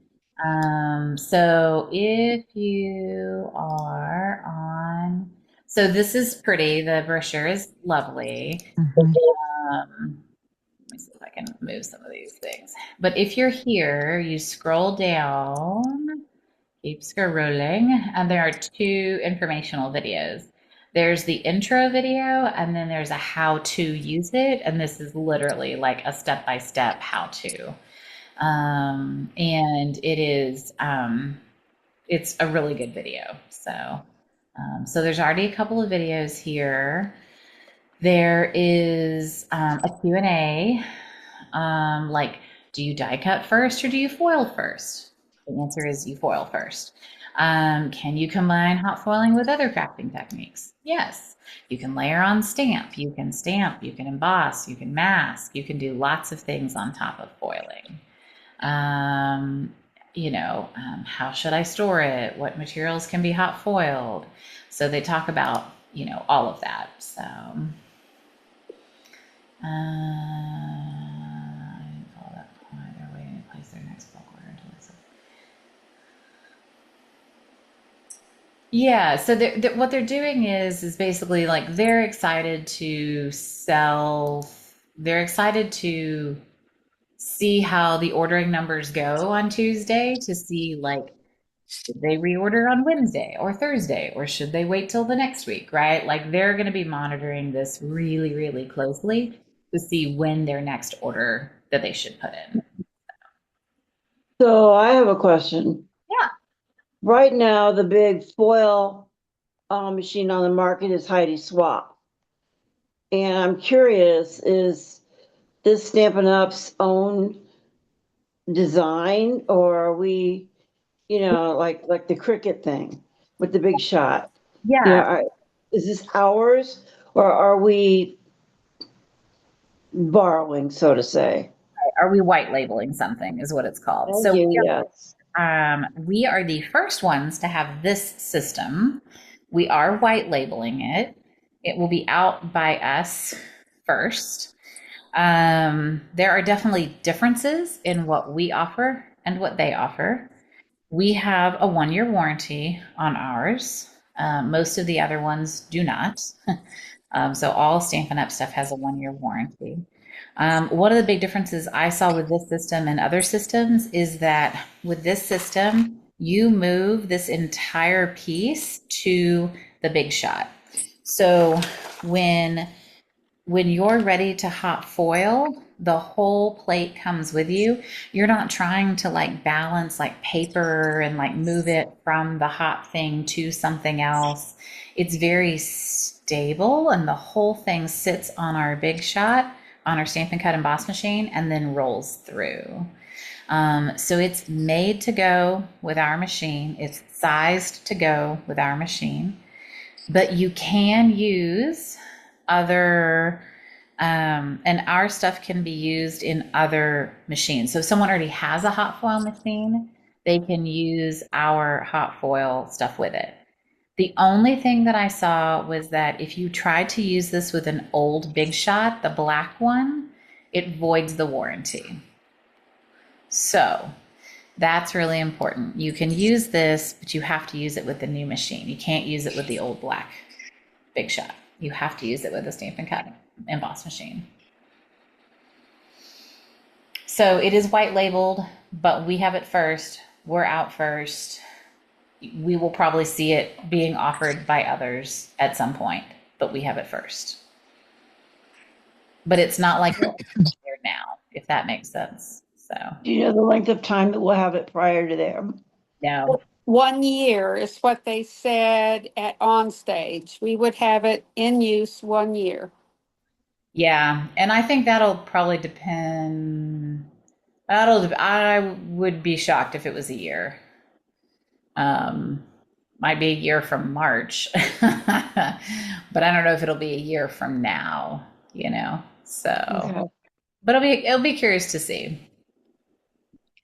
So if you are on, so this is pretty. The brochure is lovely.
Mhm.
Let me see if I can move some of these things. But if you're here, you scroll down, keep scrolling, and there are 2 informational videos. There's the intro video, and then there's a how to use it. And this is literally like a step-by-step how to. And it's a really good video. So there's already a couple of videos here. There is a Q&A, like, do you die cut first or do you foil first? The answer is you foil first. Can you combine hot foiling with other crafting techniques? Yes. You can layer on stamp, you can emboss, you can mask, you can do lots of things on top of foiling. How should I store it? What materials can be hot foiled? So they talk about, all of that. So, follow that point. They're waiting to place their next bulk order until it's. Yeah, so what they're doing is basically like they're excited to sell. They're excited to see how the ordering numbers go on Tuesday to see like should they reorder on Wednesday or Thursday or should they wait till the next week, right? Like they're going to be monitoring this really, really closely to see when their next order that they should put in.
So I have a question.
Yeah.
Right now, the big foil machine on the market is Heidi Swap. And I'm curious, is this Stampin' Up's own design, or are we, like the Cricut thing with the big shot?
Yeah.
Is this ours, or are we borrowing, so to say?
Are we white labeling something is what it's called.
Thank
So
you, yes.
we are the first ones to have this system. We are white labeling it. It will be out by us first. There are definitely differences in what we offer and what they offer. We have a 1-year warranty on ours. Most of the other ones do not. So all Stampin' Up stuff has a 1-year warranty. One of the big differences I saw with this system and other systems is that with this system, you move this entire piece to the big shot. So when you're ready to hot foil, the whole plate comes with you. You're not trying to like balance like paper and like move it from the hot thing to something else. It's very stable and the whole thing sits on our big shot on our Stampin' Cut emboss machine and then rolls through. So it's made to go with our machine. It's sized to go with our machine, but you can use other and our stuff can be used in other machines. So if someone already has a hot foil machine, they can use our hot foil stuff with it. The only thing that I saw was that if you tried to use this with an old Big Shot, the black one, it voids the warranty. So that's really important. You can use this, but you have to use it with the new machine. You can't use it with the old black Big Shot. You have to use it with a Stampin' Cut emboss machine. So it is white labeled, but we have it first. We're out first. We will probably see it being offered by others at some point, but we have it first. But it's not like it's there now, if that makes sense. So
Do you know the length of time that we'll have it prior to there?
no.
1 year is what they said at onstage. We would have it in use 1 year.
Yeah, and I think that'll probably depend. I would be shocked if it was a year. Might be a year from March, but I don't know if it'll be a year from now, So,
Okay.
but it'll be curious to see.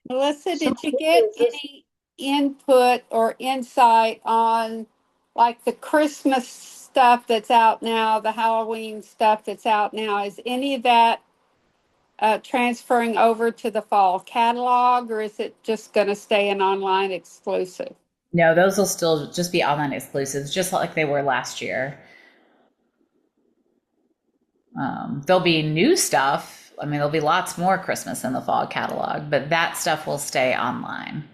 Melissa,
So
did you get
is this-
any input or insight on like the Christmas stuff that's out now, the Halloween stuff that's out now? Is any of that transferring over to the fall catalog, or is it just going to stay an online exclusive?
No, those will still just be online exclusives, just like they were last year. There'll be new stuff. I mean, there'll be lots more Christmas in the fall catalog, but that stuff will stay online.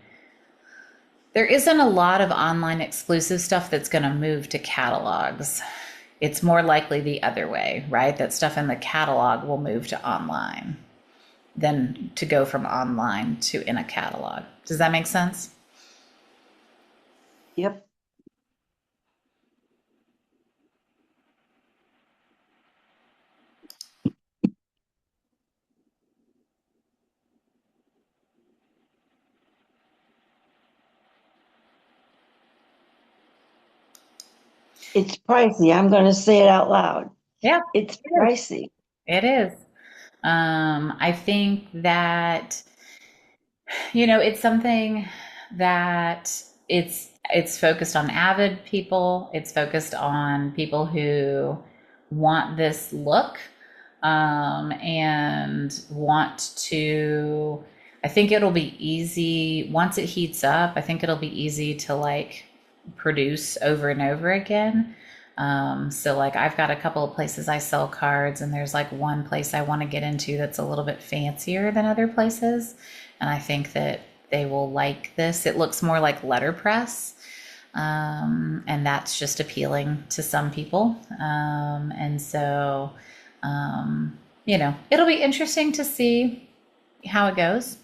There isn't a lot of online exclusive stuff that's going to move to catalogs. It's more likely the other way, right? That stuff in the catalog will move to online than to go from online to in a catalog. Does that make sense?
Yep. It's pricey. I'm going to say it out loud.
Yeah,
It's
it is.
pricey.
It is. I think that, it's something that it's focused on avid people. It's focused on people who want this look, and want to. I think it'll be easy once it heats up. I think it'll be easy to like produce over and over again. So like I've got a couple of places I sell cards, and there's like one place I want to get into that's a little bit fancier than other places. And I think that they will like this. It looks more like letterpress. And that's just appealing to some people. And so, it'll be interesting to see how it goes.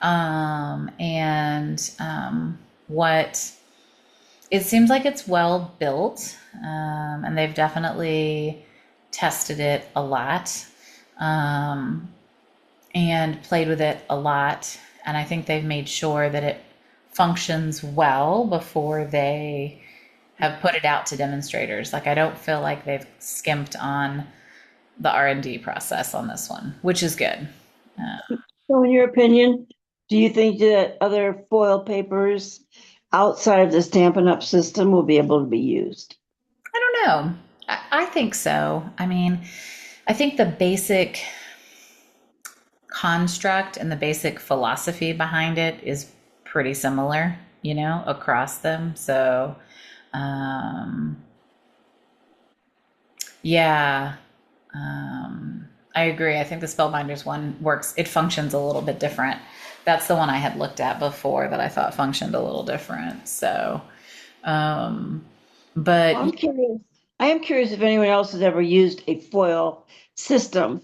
And what it seems like it's well built, and they've definitely tested it a lot, um, and played with it a lot. And I think they've made sure that it functions well before they have put it out to demonstrators. Like I don't feel like they've skimped on the R&D process on this one, which is good.
So, in your opinion, do you think that other foil papers outside of the Stampin' Up! System will be able to be used?
I don't know. I think so. I mean, I think the basic construct and the basic philosophy behind it is pretty similar, across them. So, um, yeah, I agree. I think the Spellbinders one works. It functions a little bit different. That's the one I had looked at before that I thought functioned a little different. So, um, but
Well, I'm curious. I am curious if anyone else has ever used a foil system.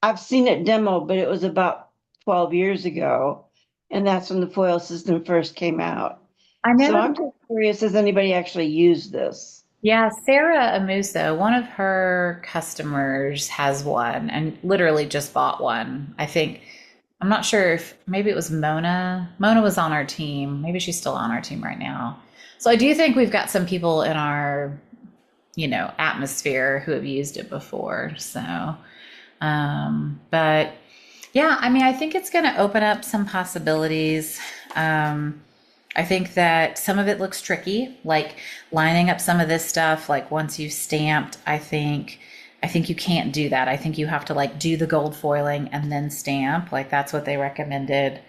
I've seen it demo, but it was about 12 years ago, and that's when the foil system first came out.
I know
So
that.
I'm just curious, has anybody actually used this?
Yeah, Sarah Amuso, one of her customers has one and literally just bought one. I think, I'm not sure if maybe it was Mona. Mona was on our team. Maybe she's still on our team right now. So I do think we've got some people in our, atmosphere who have used it before. So, but yeah, I mean, I think it's going to open up some possibilities. I think that some of it looks tricky, like lining up some of this stuff. Like once you've stamped, I think you can't do that. I think you have to like do the gold foiling and then stamp. Like that's what they recommended.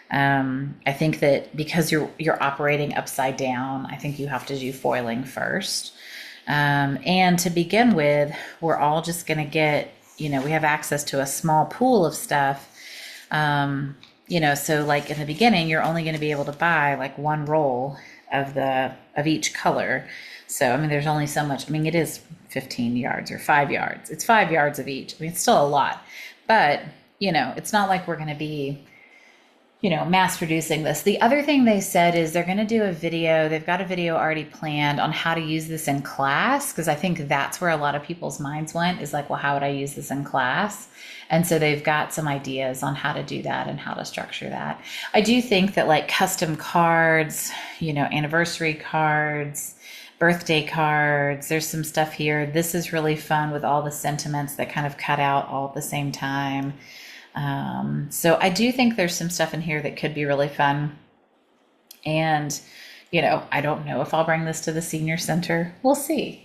I think that because you're operating upside down, I think you have to do foiling first. And to begin with, we're all just going to get, we have access to a small pool of stuff. So like in the beginning, you're only going to be able to buy like one roll of each color. So I mean, there's only so much. I mean, it is 15 yards or 5 yards. It's 5 yards of each. I mean, it's still a lot, but it's not like we're going to be mass producing this. The other thing they said is they're going to do a video. They've got a video already planned on how to use this in class, because I think that's where a lot of people's minds went, is like, well, how would I use this in class? And so they've got some ideas on how to do that and how to structure that. I do think that like custom cards, anniversary cards, birthday cards, there's some stuff here. This is really fun with all the sentiments that kind of cut out all at the same time. So I do think there's some stuff in here that could be really fun. And, I don't know if I'll bring this to the senior center. We'll see.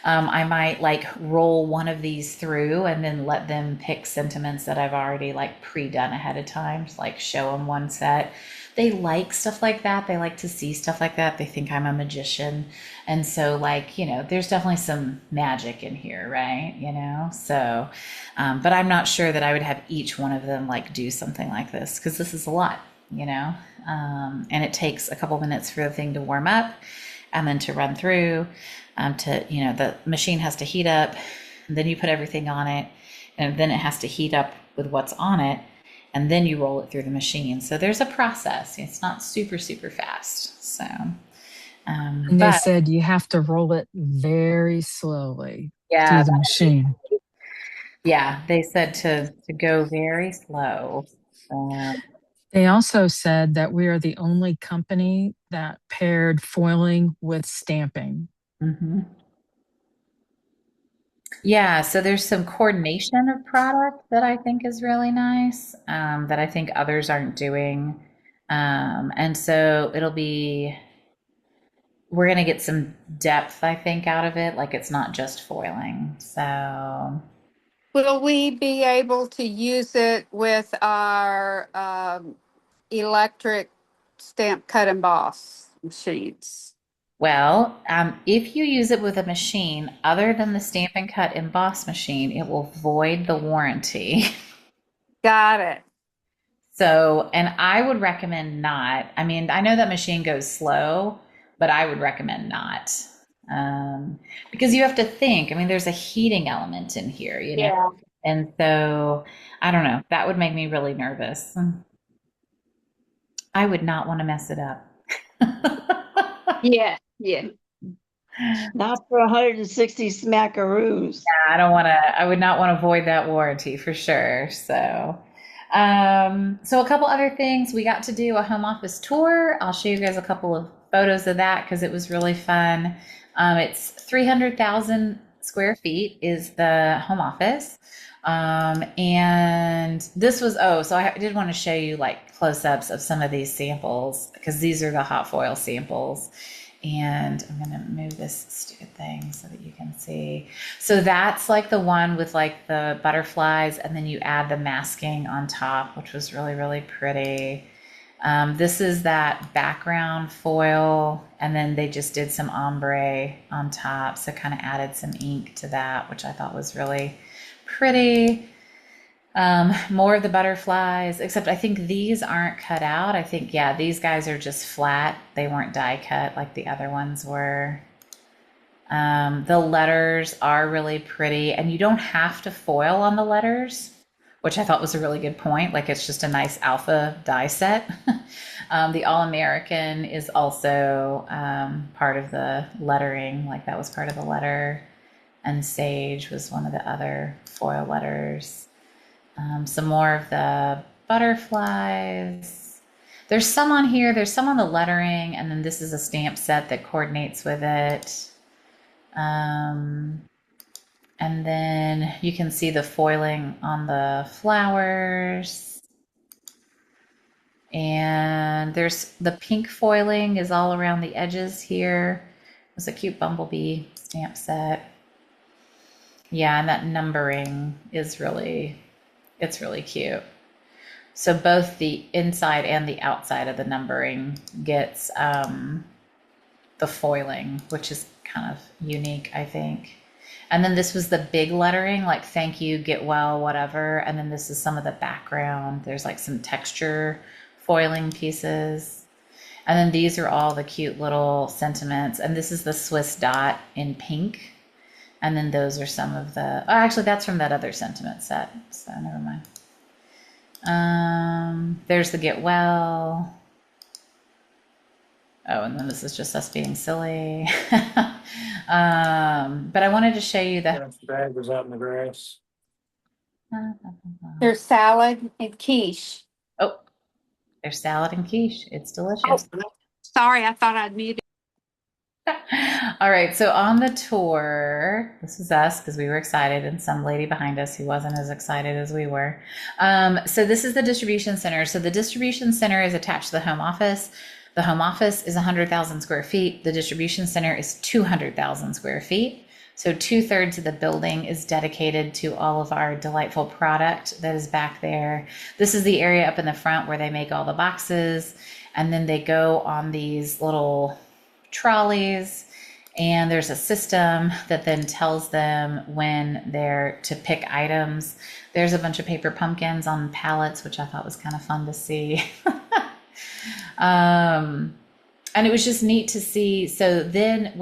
I might like roll one of these through and then let them pick sentiments that I've already like pre-done ahead of time, like show them one set. They like stuff like that. They like to see stuff like that. They think I'm a magician. And so like, there's definitely some magic in here, right? So, but I'm not sure that I would have each one of them like do something like this, because this is a lot, and it takes a couple minutes for the thing to warm up and then to run through, the machine has to heat up, and then you put everything on it, and then it has to heat up with what's on it, and then you roll it through the machine. So there's a process. It's not super, super fast. So,
And they
but
said you have to roll it very slowly
yeah,
through the machine.
yeah, they said to go very slow.
They also said that we are the only company that paired foiling with stamping.
Mhm. Yeah, so there's some coordination of product that I think is really nice, that I think others aren't doing. And so we're going to get some depth, I think, out of it. Like it's not just foiling. So,
Will we be able to use it with our electric stamp cut emboss machines?
well, if you use it with a machine other than the Stamp and Cut Emboss machine, it will void the warranty.
Got it.
So, and I would recommend not. I mean, I know that machine goes slow, but I would recommend not. Because you have to think, I mean, there's a heating element in here, you know?
Yeah.
And so, I don't know, that would make me really nervous. I would not want to mess it up.
Yeah. Yeah.
Not for 160 smackaroos.
I don't want to, I would not want to void that warranty for sure. So a couple other things. We got to do a home office tour. I'll show you guys a couple of photos of that because it was really fun. It's 300,000 square feet is the home office. And this was, so I did want to show you like close-ups of some of these samples because these are the hot foil samples. And I'm going to move this stupid thing so that you can see. So that's like the one with like the butterflies, and then you add the masking on top, which was really, really pretty. This is that background foil, and then they just did some ombre on top. So kind of added some ink to that, which I thought was really pretty. More of the butterflies, except I think these aren't cut out. I think, yeah, these guys are just flat. They weren't die cut like the other ones were. The letters are really pretty, and you don't have to foil on the letters, which I thought was a really good point. Like it's just a nice alpha die set. The All American is also part of the lettering, like that was part of the letter, and Sage was one of the other foil letters. Some more of the butterflies. There's some on here. There's some on the lettering, and then this is a stamp set that coordinates with it. And then you can see the foiling on the flowers. And there's the pink foiling is all around the edges here. It's a cute bumblebee stamp set. Yeah, and that numbering is it's really cute. So both the inside and the outside of the numbering gets the foiling, which is kind of unique, I think. And then this was the big lettering, like thank you, get well, whatever. And then this is some of the background. There's like some texture foiling pieces. And then these are all the cute little sentiments. And this is the Swiss dot in pink. And then those are some of the, actually that's from that other sentiment set. So never mind. There's the get well. Oh, and then this is just us being silly. But I wanted to show you the
Bag was out in the grass.
There's salad and quiche.
oh, there's salad and quiche. It's
Oh,
delicious.
sorry, I thought I'd muted.
All right, so on the tour, this is us because we were excited, and some lady behind us who wasn't as excited as we were. So this is the distribution center. So the distribution center is attached to the home office. The home office is 100,000 square feet. The distribution center is 200,000 square feet. So 2/3 of the building is dedicated to all of our delightful product that is back there. This is the area up in the front where they make all the boxes, and then they go on these little trolleys, and there's a system that then tells them when they're to pick items. There's a bunch of paper pumpkins on pallets, which I thought was kind of fun to see. And it was just neat to see. So then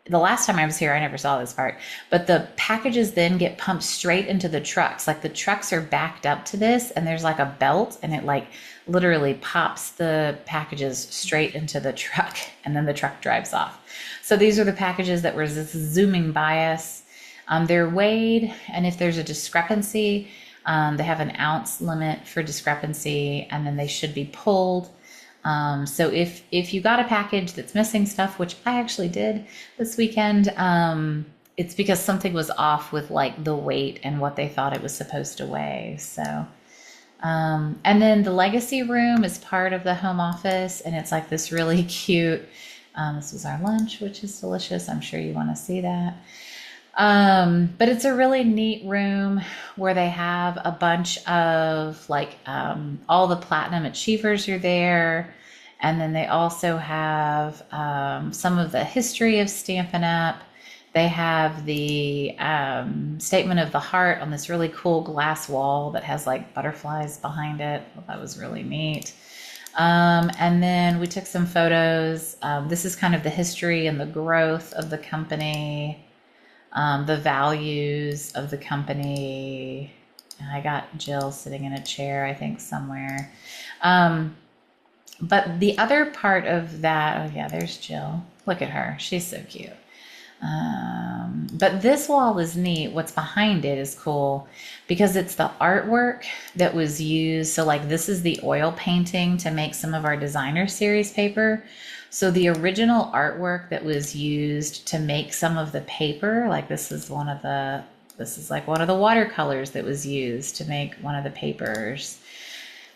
the last time I was here, I never saw this part, but the packages then get pumped straight into the trucks. Like the trucks are backed up to this, and there's like a belt, and it like literally pops the packages straight into the truck, and then the truck drives off. So these are the packages that were zooming by us. They're weighed, and if there's a discrepancy, they have an ounce limit for discrepancy, and then they should be pulled. So if you got a package that's missing stuff, which I actually did this weekend, it's because something was off with like the weight and what they thought it was supposed to weigh. So, and then the legacy room is part of the home office, and it's like this really cute. This was our lunch, which is delicious. I'm sure you want to see that. But it's a really neat room where they have a bunch of like all the platinum achievers are there. And then they also have some of the history of Stampin' Up. They have the statement of the heart on this really cool glass wall that has like butterflies behind it. Well, that was really neat. And then we took some photos. This is kind of the history and the growth of the company, the values of the company. And I got Jill sitting in a chair, I think, somewhere. But the other part of that, oh yeah, there's Jill. Look at her. She's so cute. But this wall is neat. What's behind it is cool because it's the artwork that was used. So like this is the oil painting to make some of our designer series paper. So the original artwork that was used to make some of the paper, like this is like one of the watercolors that was used to make one of the papers.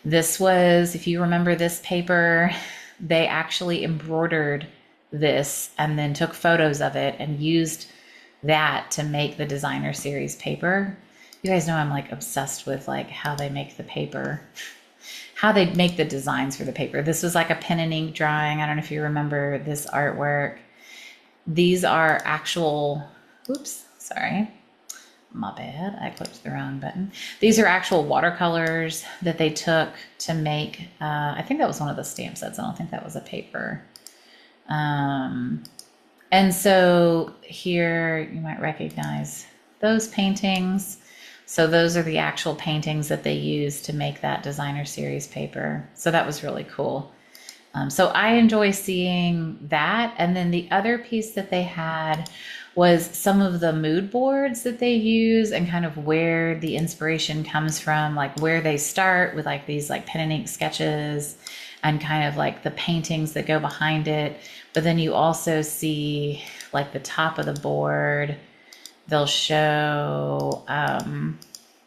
This was, if you remember this paper, they actually embroidered this and then took photos of it and used that to make the designer series paper. You guys know I'm like obsessed with like how they make the paper, how they make the designs for the paper. This was like a pen and ink drawing. I don't know if you remember this artwork. These are actual, oops, sorry. My bad, I clicked the wrong button. These are actual watercolors that they took to make, I think that was one of the stamp sets. I don't think that was a paper. And so here you might recognize those paintings. So those are the actual paintings that they used to make that designer series paper. So that was really cool. So I enjoy seeing that. And then the other piece that they had was some of the mood boards that they use and kind of where the inspiration comes from, like where they start with like these like pen and ink sketches and kind of like the paintings that go behind it. But then you also see like the top of the board, they'll show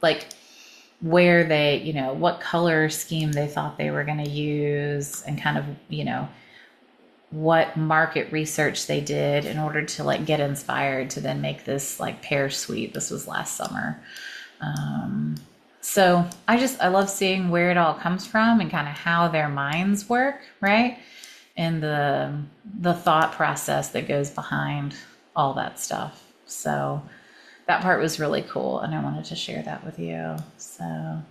like where they, you know, what color scheme they thought they were going to use and kind of, you know, what market research they did in order to like get inspired to then make this like pear suite. This was last summer. So I love seeing where it all comes from and kind of how their minds work, right? And the thought process that goes behind all that stuff. So that part was really cool, and I wanted to share that with you. So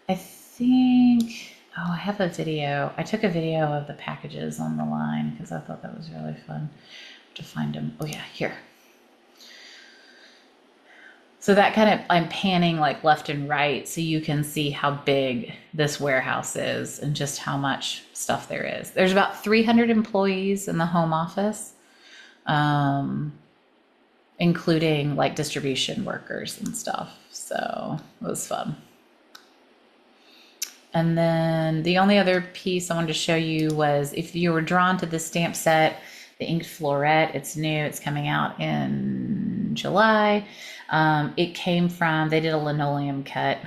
I think, oh, I have a video. I took a video of the packages on the line because I thought that was really fun to find them. Oh yeah, here. So that kind of, I'm panning like left and right so you can see how big this warehouse is and just how much stuff there is. There's about 300 employees in the home office, including like distribution workers and stuff. So it was fun. And then the only other piece I wanted to show you was if you were drawn to the stamp set, the inked floret, it's new, it's coming out in July. It came from, they did a linoleum cut,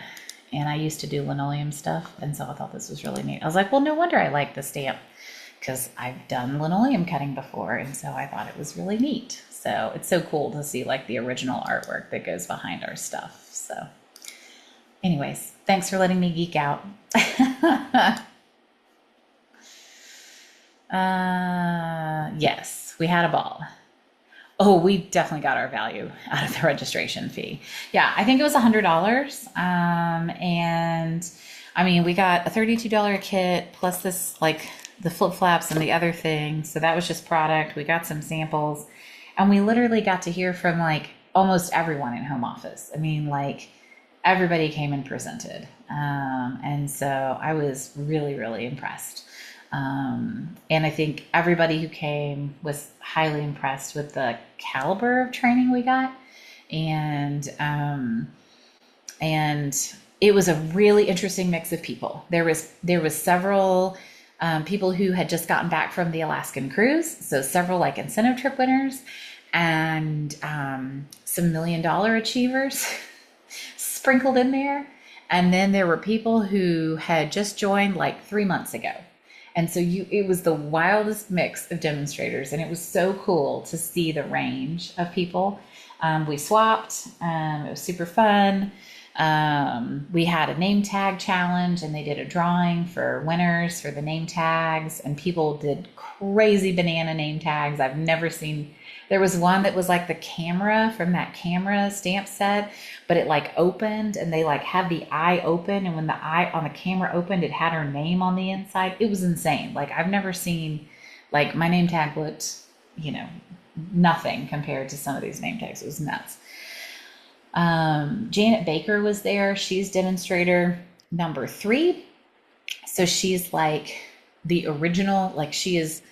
and I used to do linoleum stuff, and so I thought this was really neat. I was like, well, no wonder I like the stamp, because I've done linoleum cutting before, and so I thought it was really neat. So it's so cool to see like the original artwork that goes behind our stuff. So anyways, thanks for letting me geek out. Yes, we had a ball. Oh, we definitely got our value out of the registration fee. Yeah, I think it was $100. And I mean, we got a $32 kit plus this, like the flip flaps and the other thing. So that was just product. We got some samples, and we literally got to hear from like almost everyone in home office. I mean, like everybody came and presented. And so I was really, really impressed. And I think everybody who came was highly impressed with the caliber of training we got. And it was a really interesting mix of people. There was several people who had just gotten back from the Alaskan cruise. So several like incentive trip winners. and some $1 million achievers sprinkled in there. And then there were people who had just joined like 3 months ago. And so it was the wildest mix of demonstrators, and it was so cool to see the range of people. We swapped. It was super fun. We had a name tag challenge, and they did a drawing for winners for the name tags, and people did crazy banana name tags. I've never seen. There was one that was like the camera from that camera stamp set, but it like opened, and they like had the eye open, and when the eye on the camera opened, it had her name on the inside. It was insane. Like I've never seen, like my name tag looked, nothing compared to some of these name tags. It was nuts. Janet Baker was there. She's demonstrator number 3. So she's like the original, like she is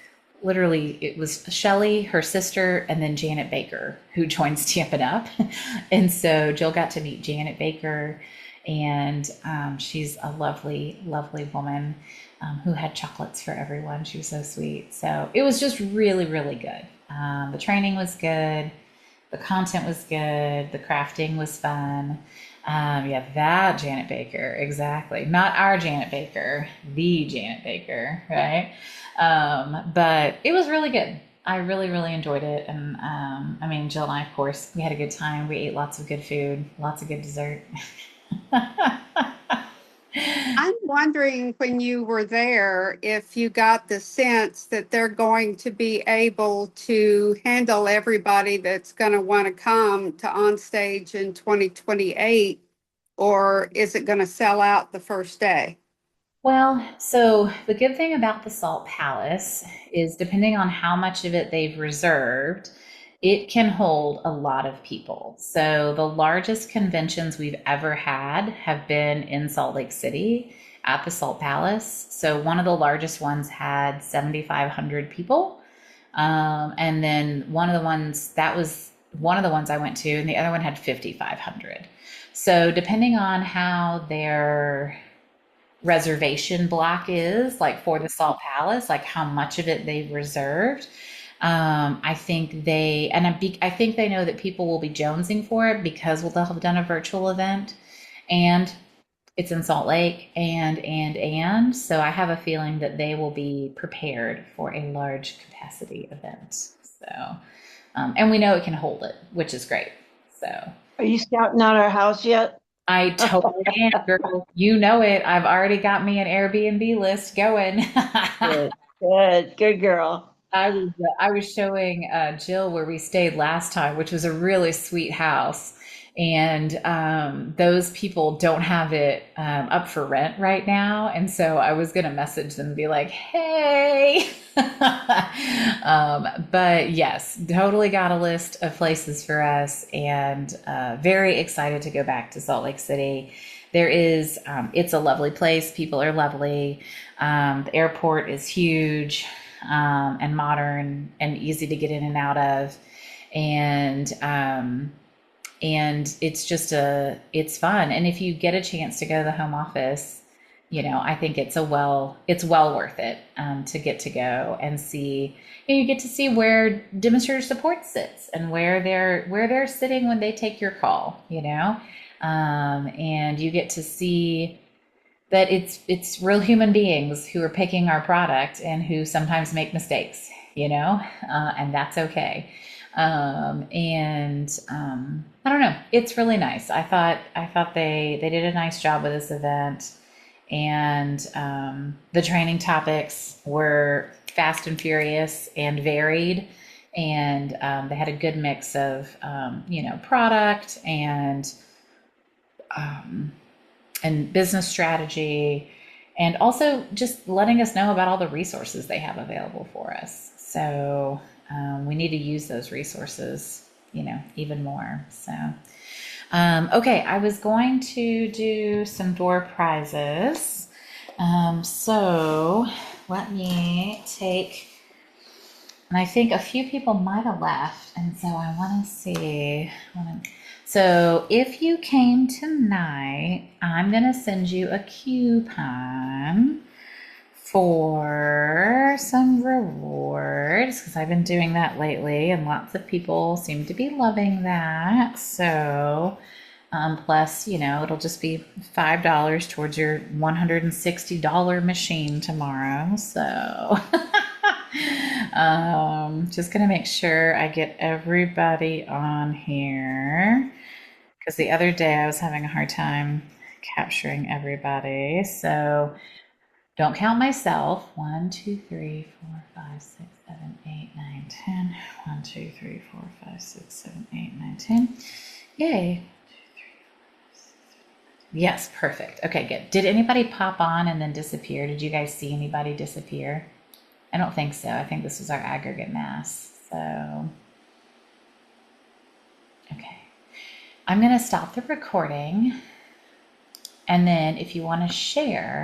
literally, it was Shelly, her sister, and then Janet Baker who joined Stampin' Up. And so Jill got to meet Janet Baker, and she's a lovely, lovely woman who had chocolates for everyone. She was so sweet. So it was just really, really good. The training was good. The content was good. The crafting was fun. Yeah, that Janet Baker, exactly. Not our Janet Baker, the Janet Baker, right? But it was really good. I really, really enjoyed it. And I mean, Jill and I, of course, we had a good time. We ate lots of good food, lots of good dessert.
I'm wondering when you were there if you got the sense that they're going to be able to handle everybody that's going to want to come to On Stage in 2028, or is it going to sell out the first day?
Well, so the good thing about the Salt Palace is depending on how much of it they've reserved, it can hold a lot of people. So the largest conventions we've ever had have been in Salt Lake City at the Salt Palace. So one of the largest ones had 7,500 people. And then one of the ones, that was one of the ones I went to, and the other one had 5,500. So depending on how their reservation block is, like for the Salt Palace, like how much of it they've reserved. I think I think they know that people will be jonesing for it because they'll have done a virtual event, and it's in Salt Lake, and so I have a feeling that they will be prepared for a large capacity event. So, and we know it can hold it, which is great. So.
Are you scouting out our house yet?
I totally am, girl. You know it. I've already got me an Airbnb list going.
Good girl.
I was showing Jill where we stayed last time, which was a really sweet house, and those people don't have it up for rent right now, and so I was gonna message them and be like, "Hey," but yes, totally got a list of places for us, and very excited to go back to Salt Lake City. There is, it's a lovely place. People are lovely. The airport is huge and modern and easy to get in and out of. And it's just it's fun. And if you get a chance to go to the home office, I think it's well worth it to get to go and see. You get to see where demonstrator support sits and where they're sitting when they take your call. And you get to see that it's real human beings who are picking our product and who sometimes make mistakes, and that's okay. I don't know, it's really nice. I thought they did a nice job with this event, and the training topics were fast and furious and varied, and they had a good mix of product and business strategy, and also just letting us know about all the resources they have available for us. So we need to use those resources, even more. So, okay, I was going to do some door prizes. So let me take, and I think a few people might have left, and so I want to see. So if you came tonight, I'm going to send you a coupon for some rewards because I've been doing that lately and lots of people seem to be loving that. So, plus, it'll just be $5 towards your $160 machine tomorrow. So, just going to make sure I get everybody on here because the other day I was having a hard time capturing everybody. So, don't count myself. 1, 2, 3, 4, 5, 6, 7, 8, 9, 10. 1, 2, 3, 4, 5, 6, 7, 8, 9, 10. Yay. Yes, perfect. Okay, good. Did anybody pop on and then disappear? Did you guys see anybody disappear? I don't think so. I think this was our aggregate mass. So, okay. I'm going to stop the recording. And then if you want to share,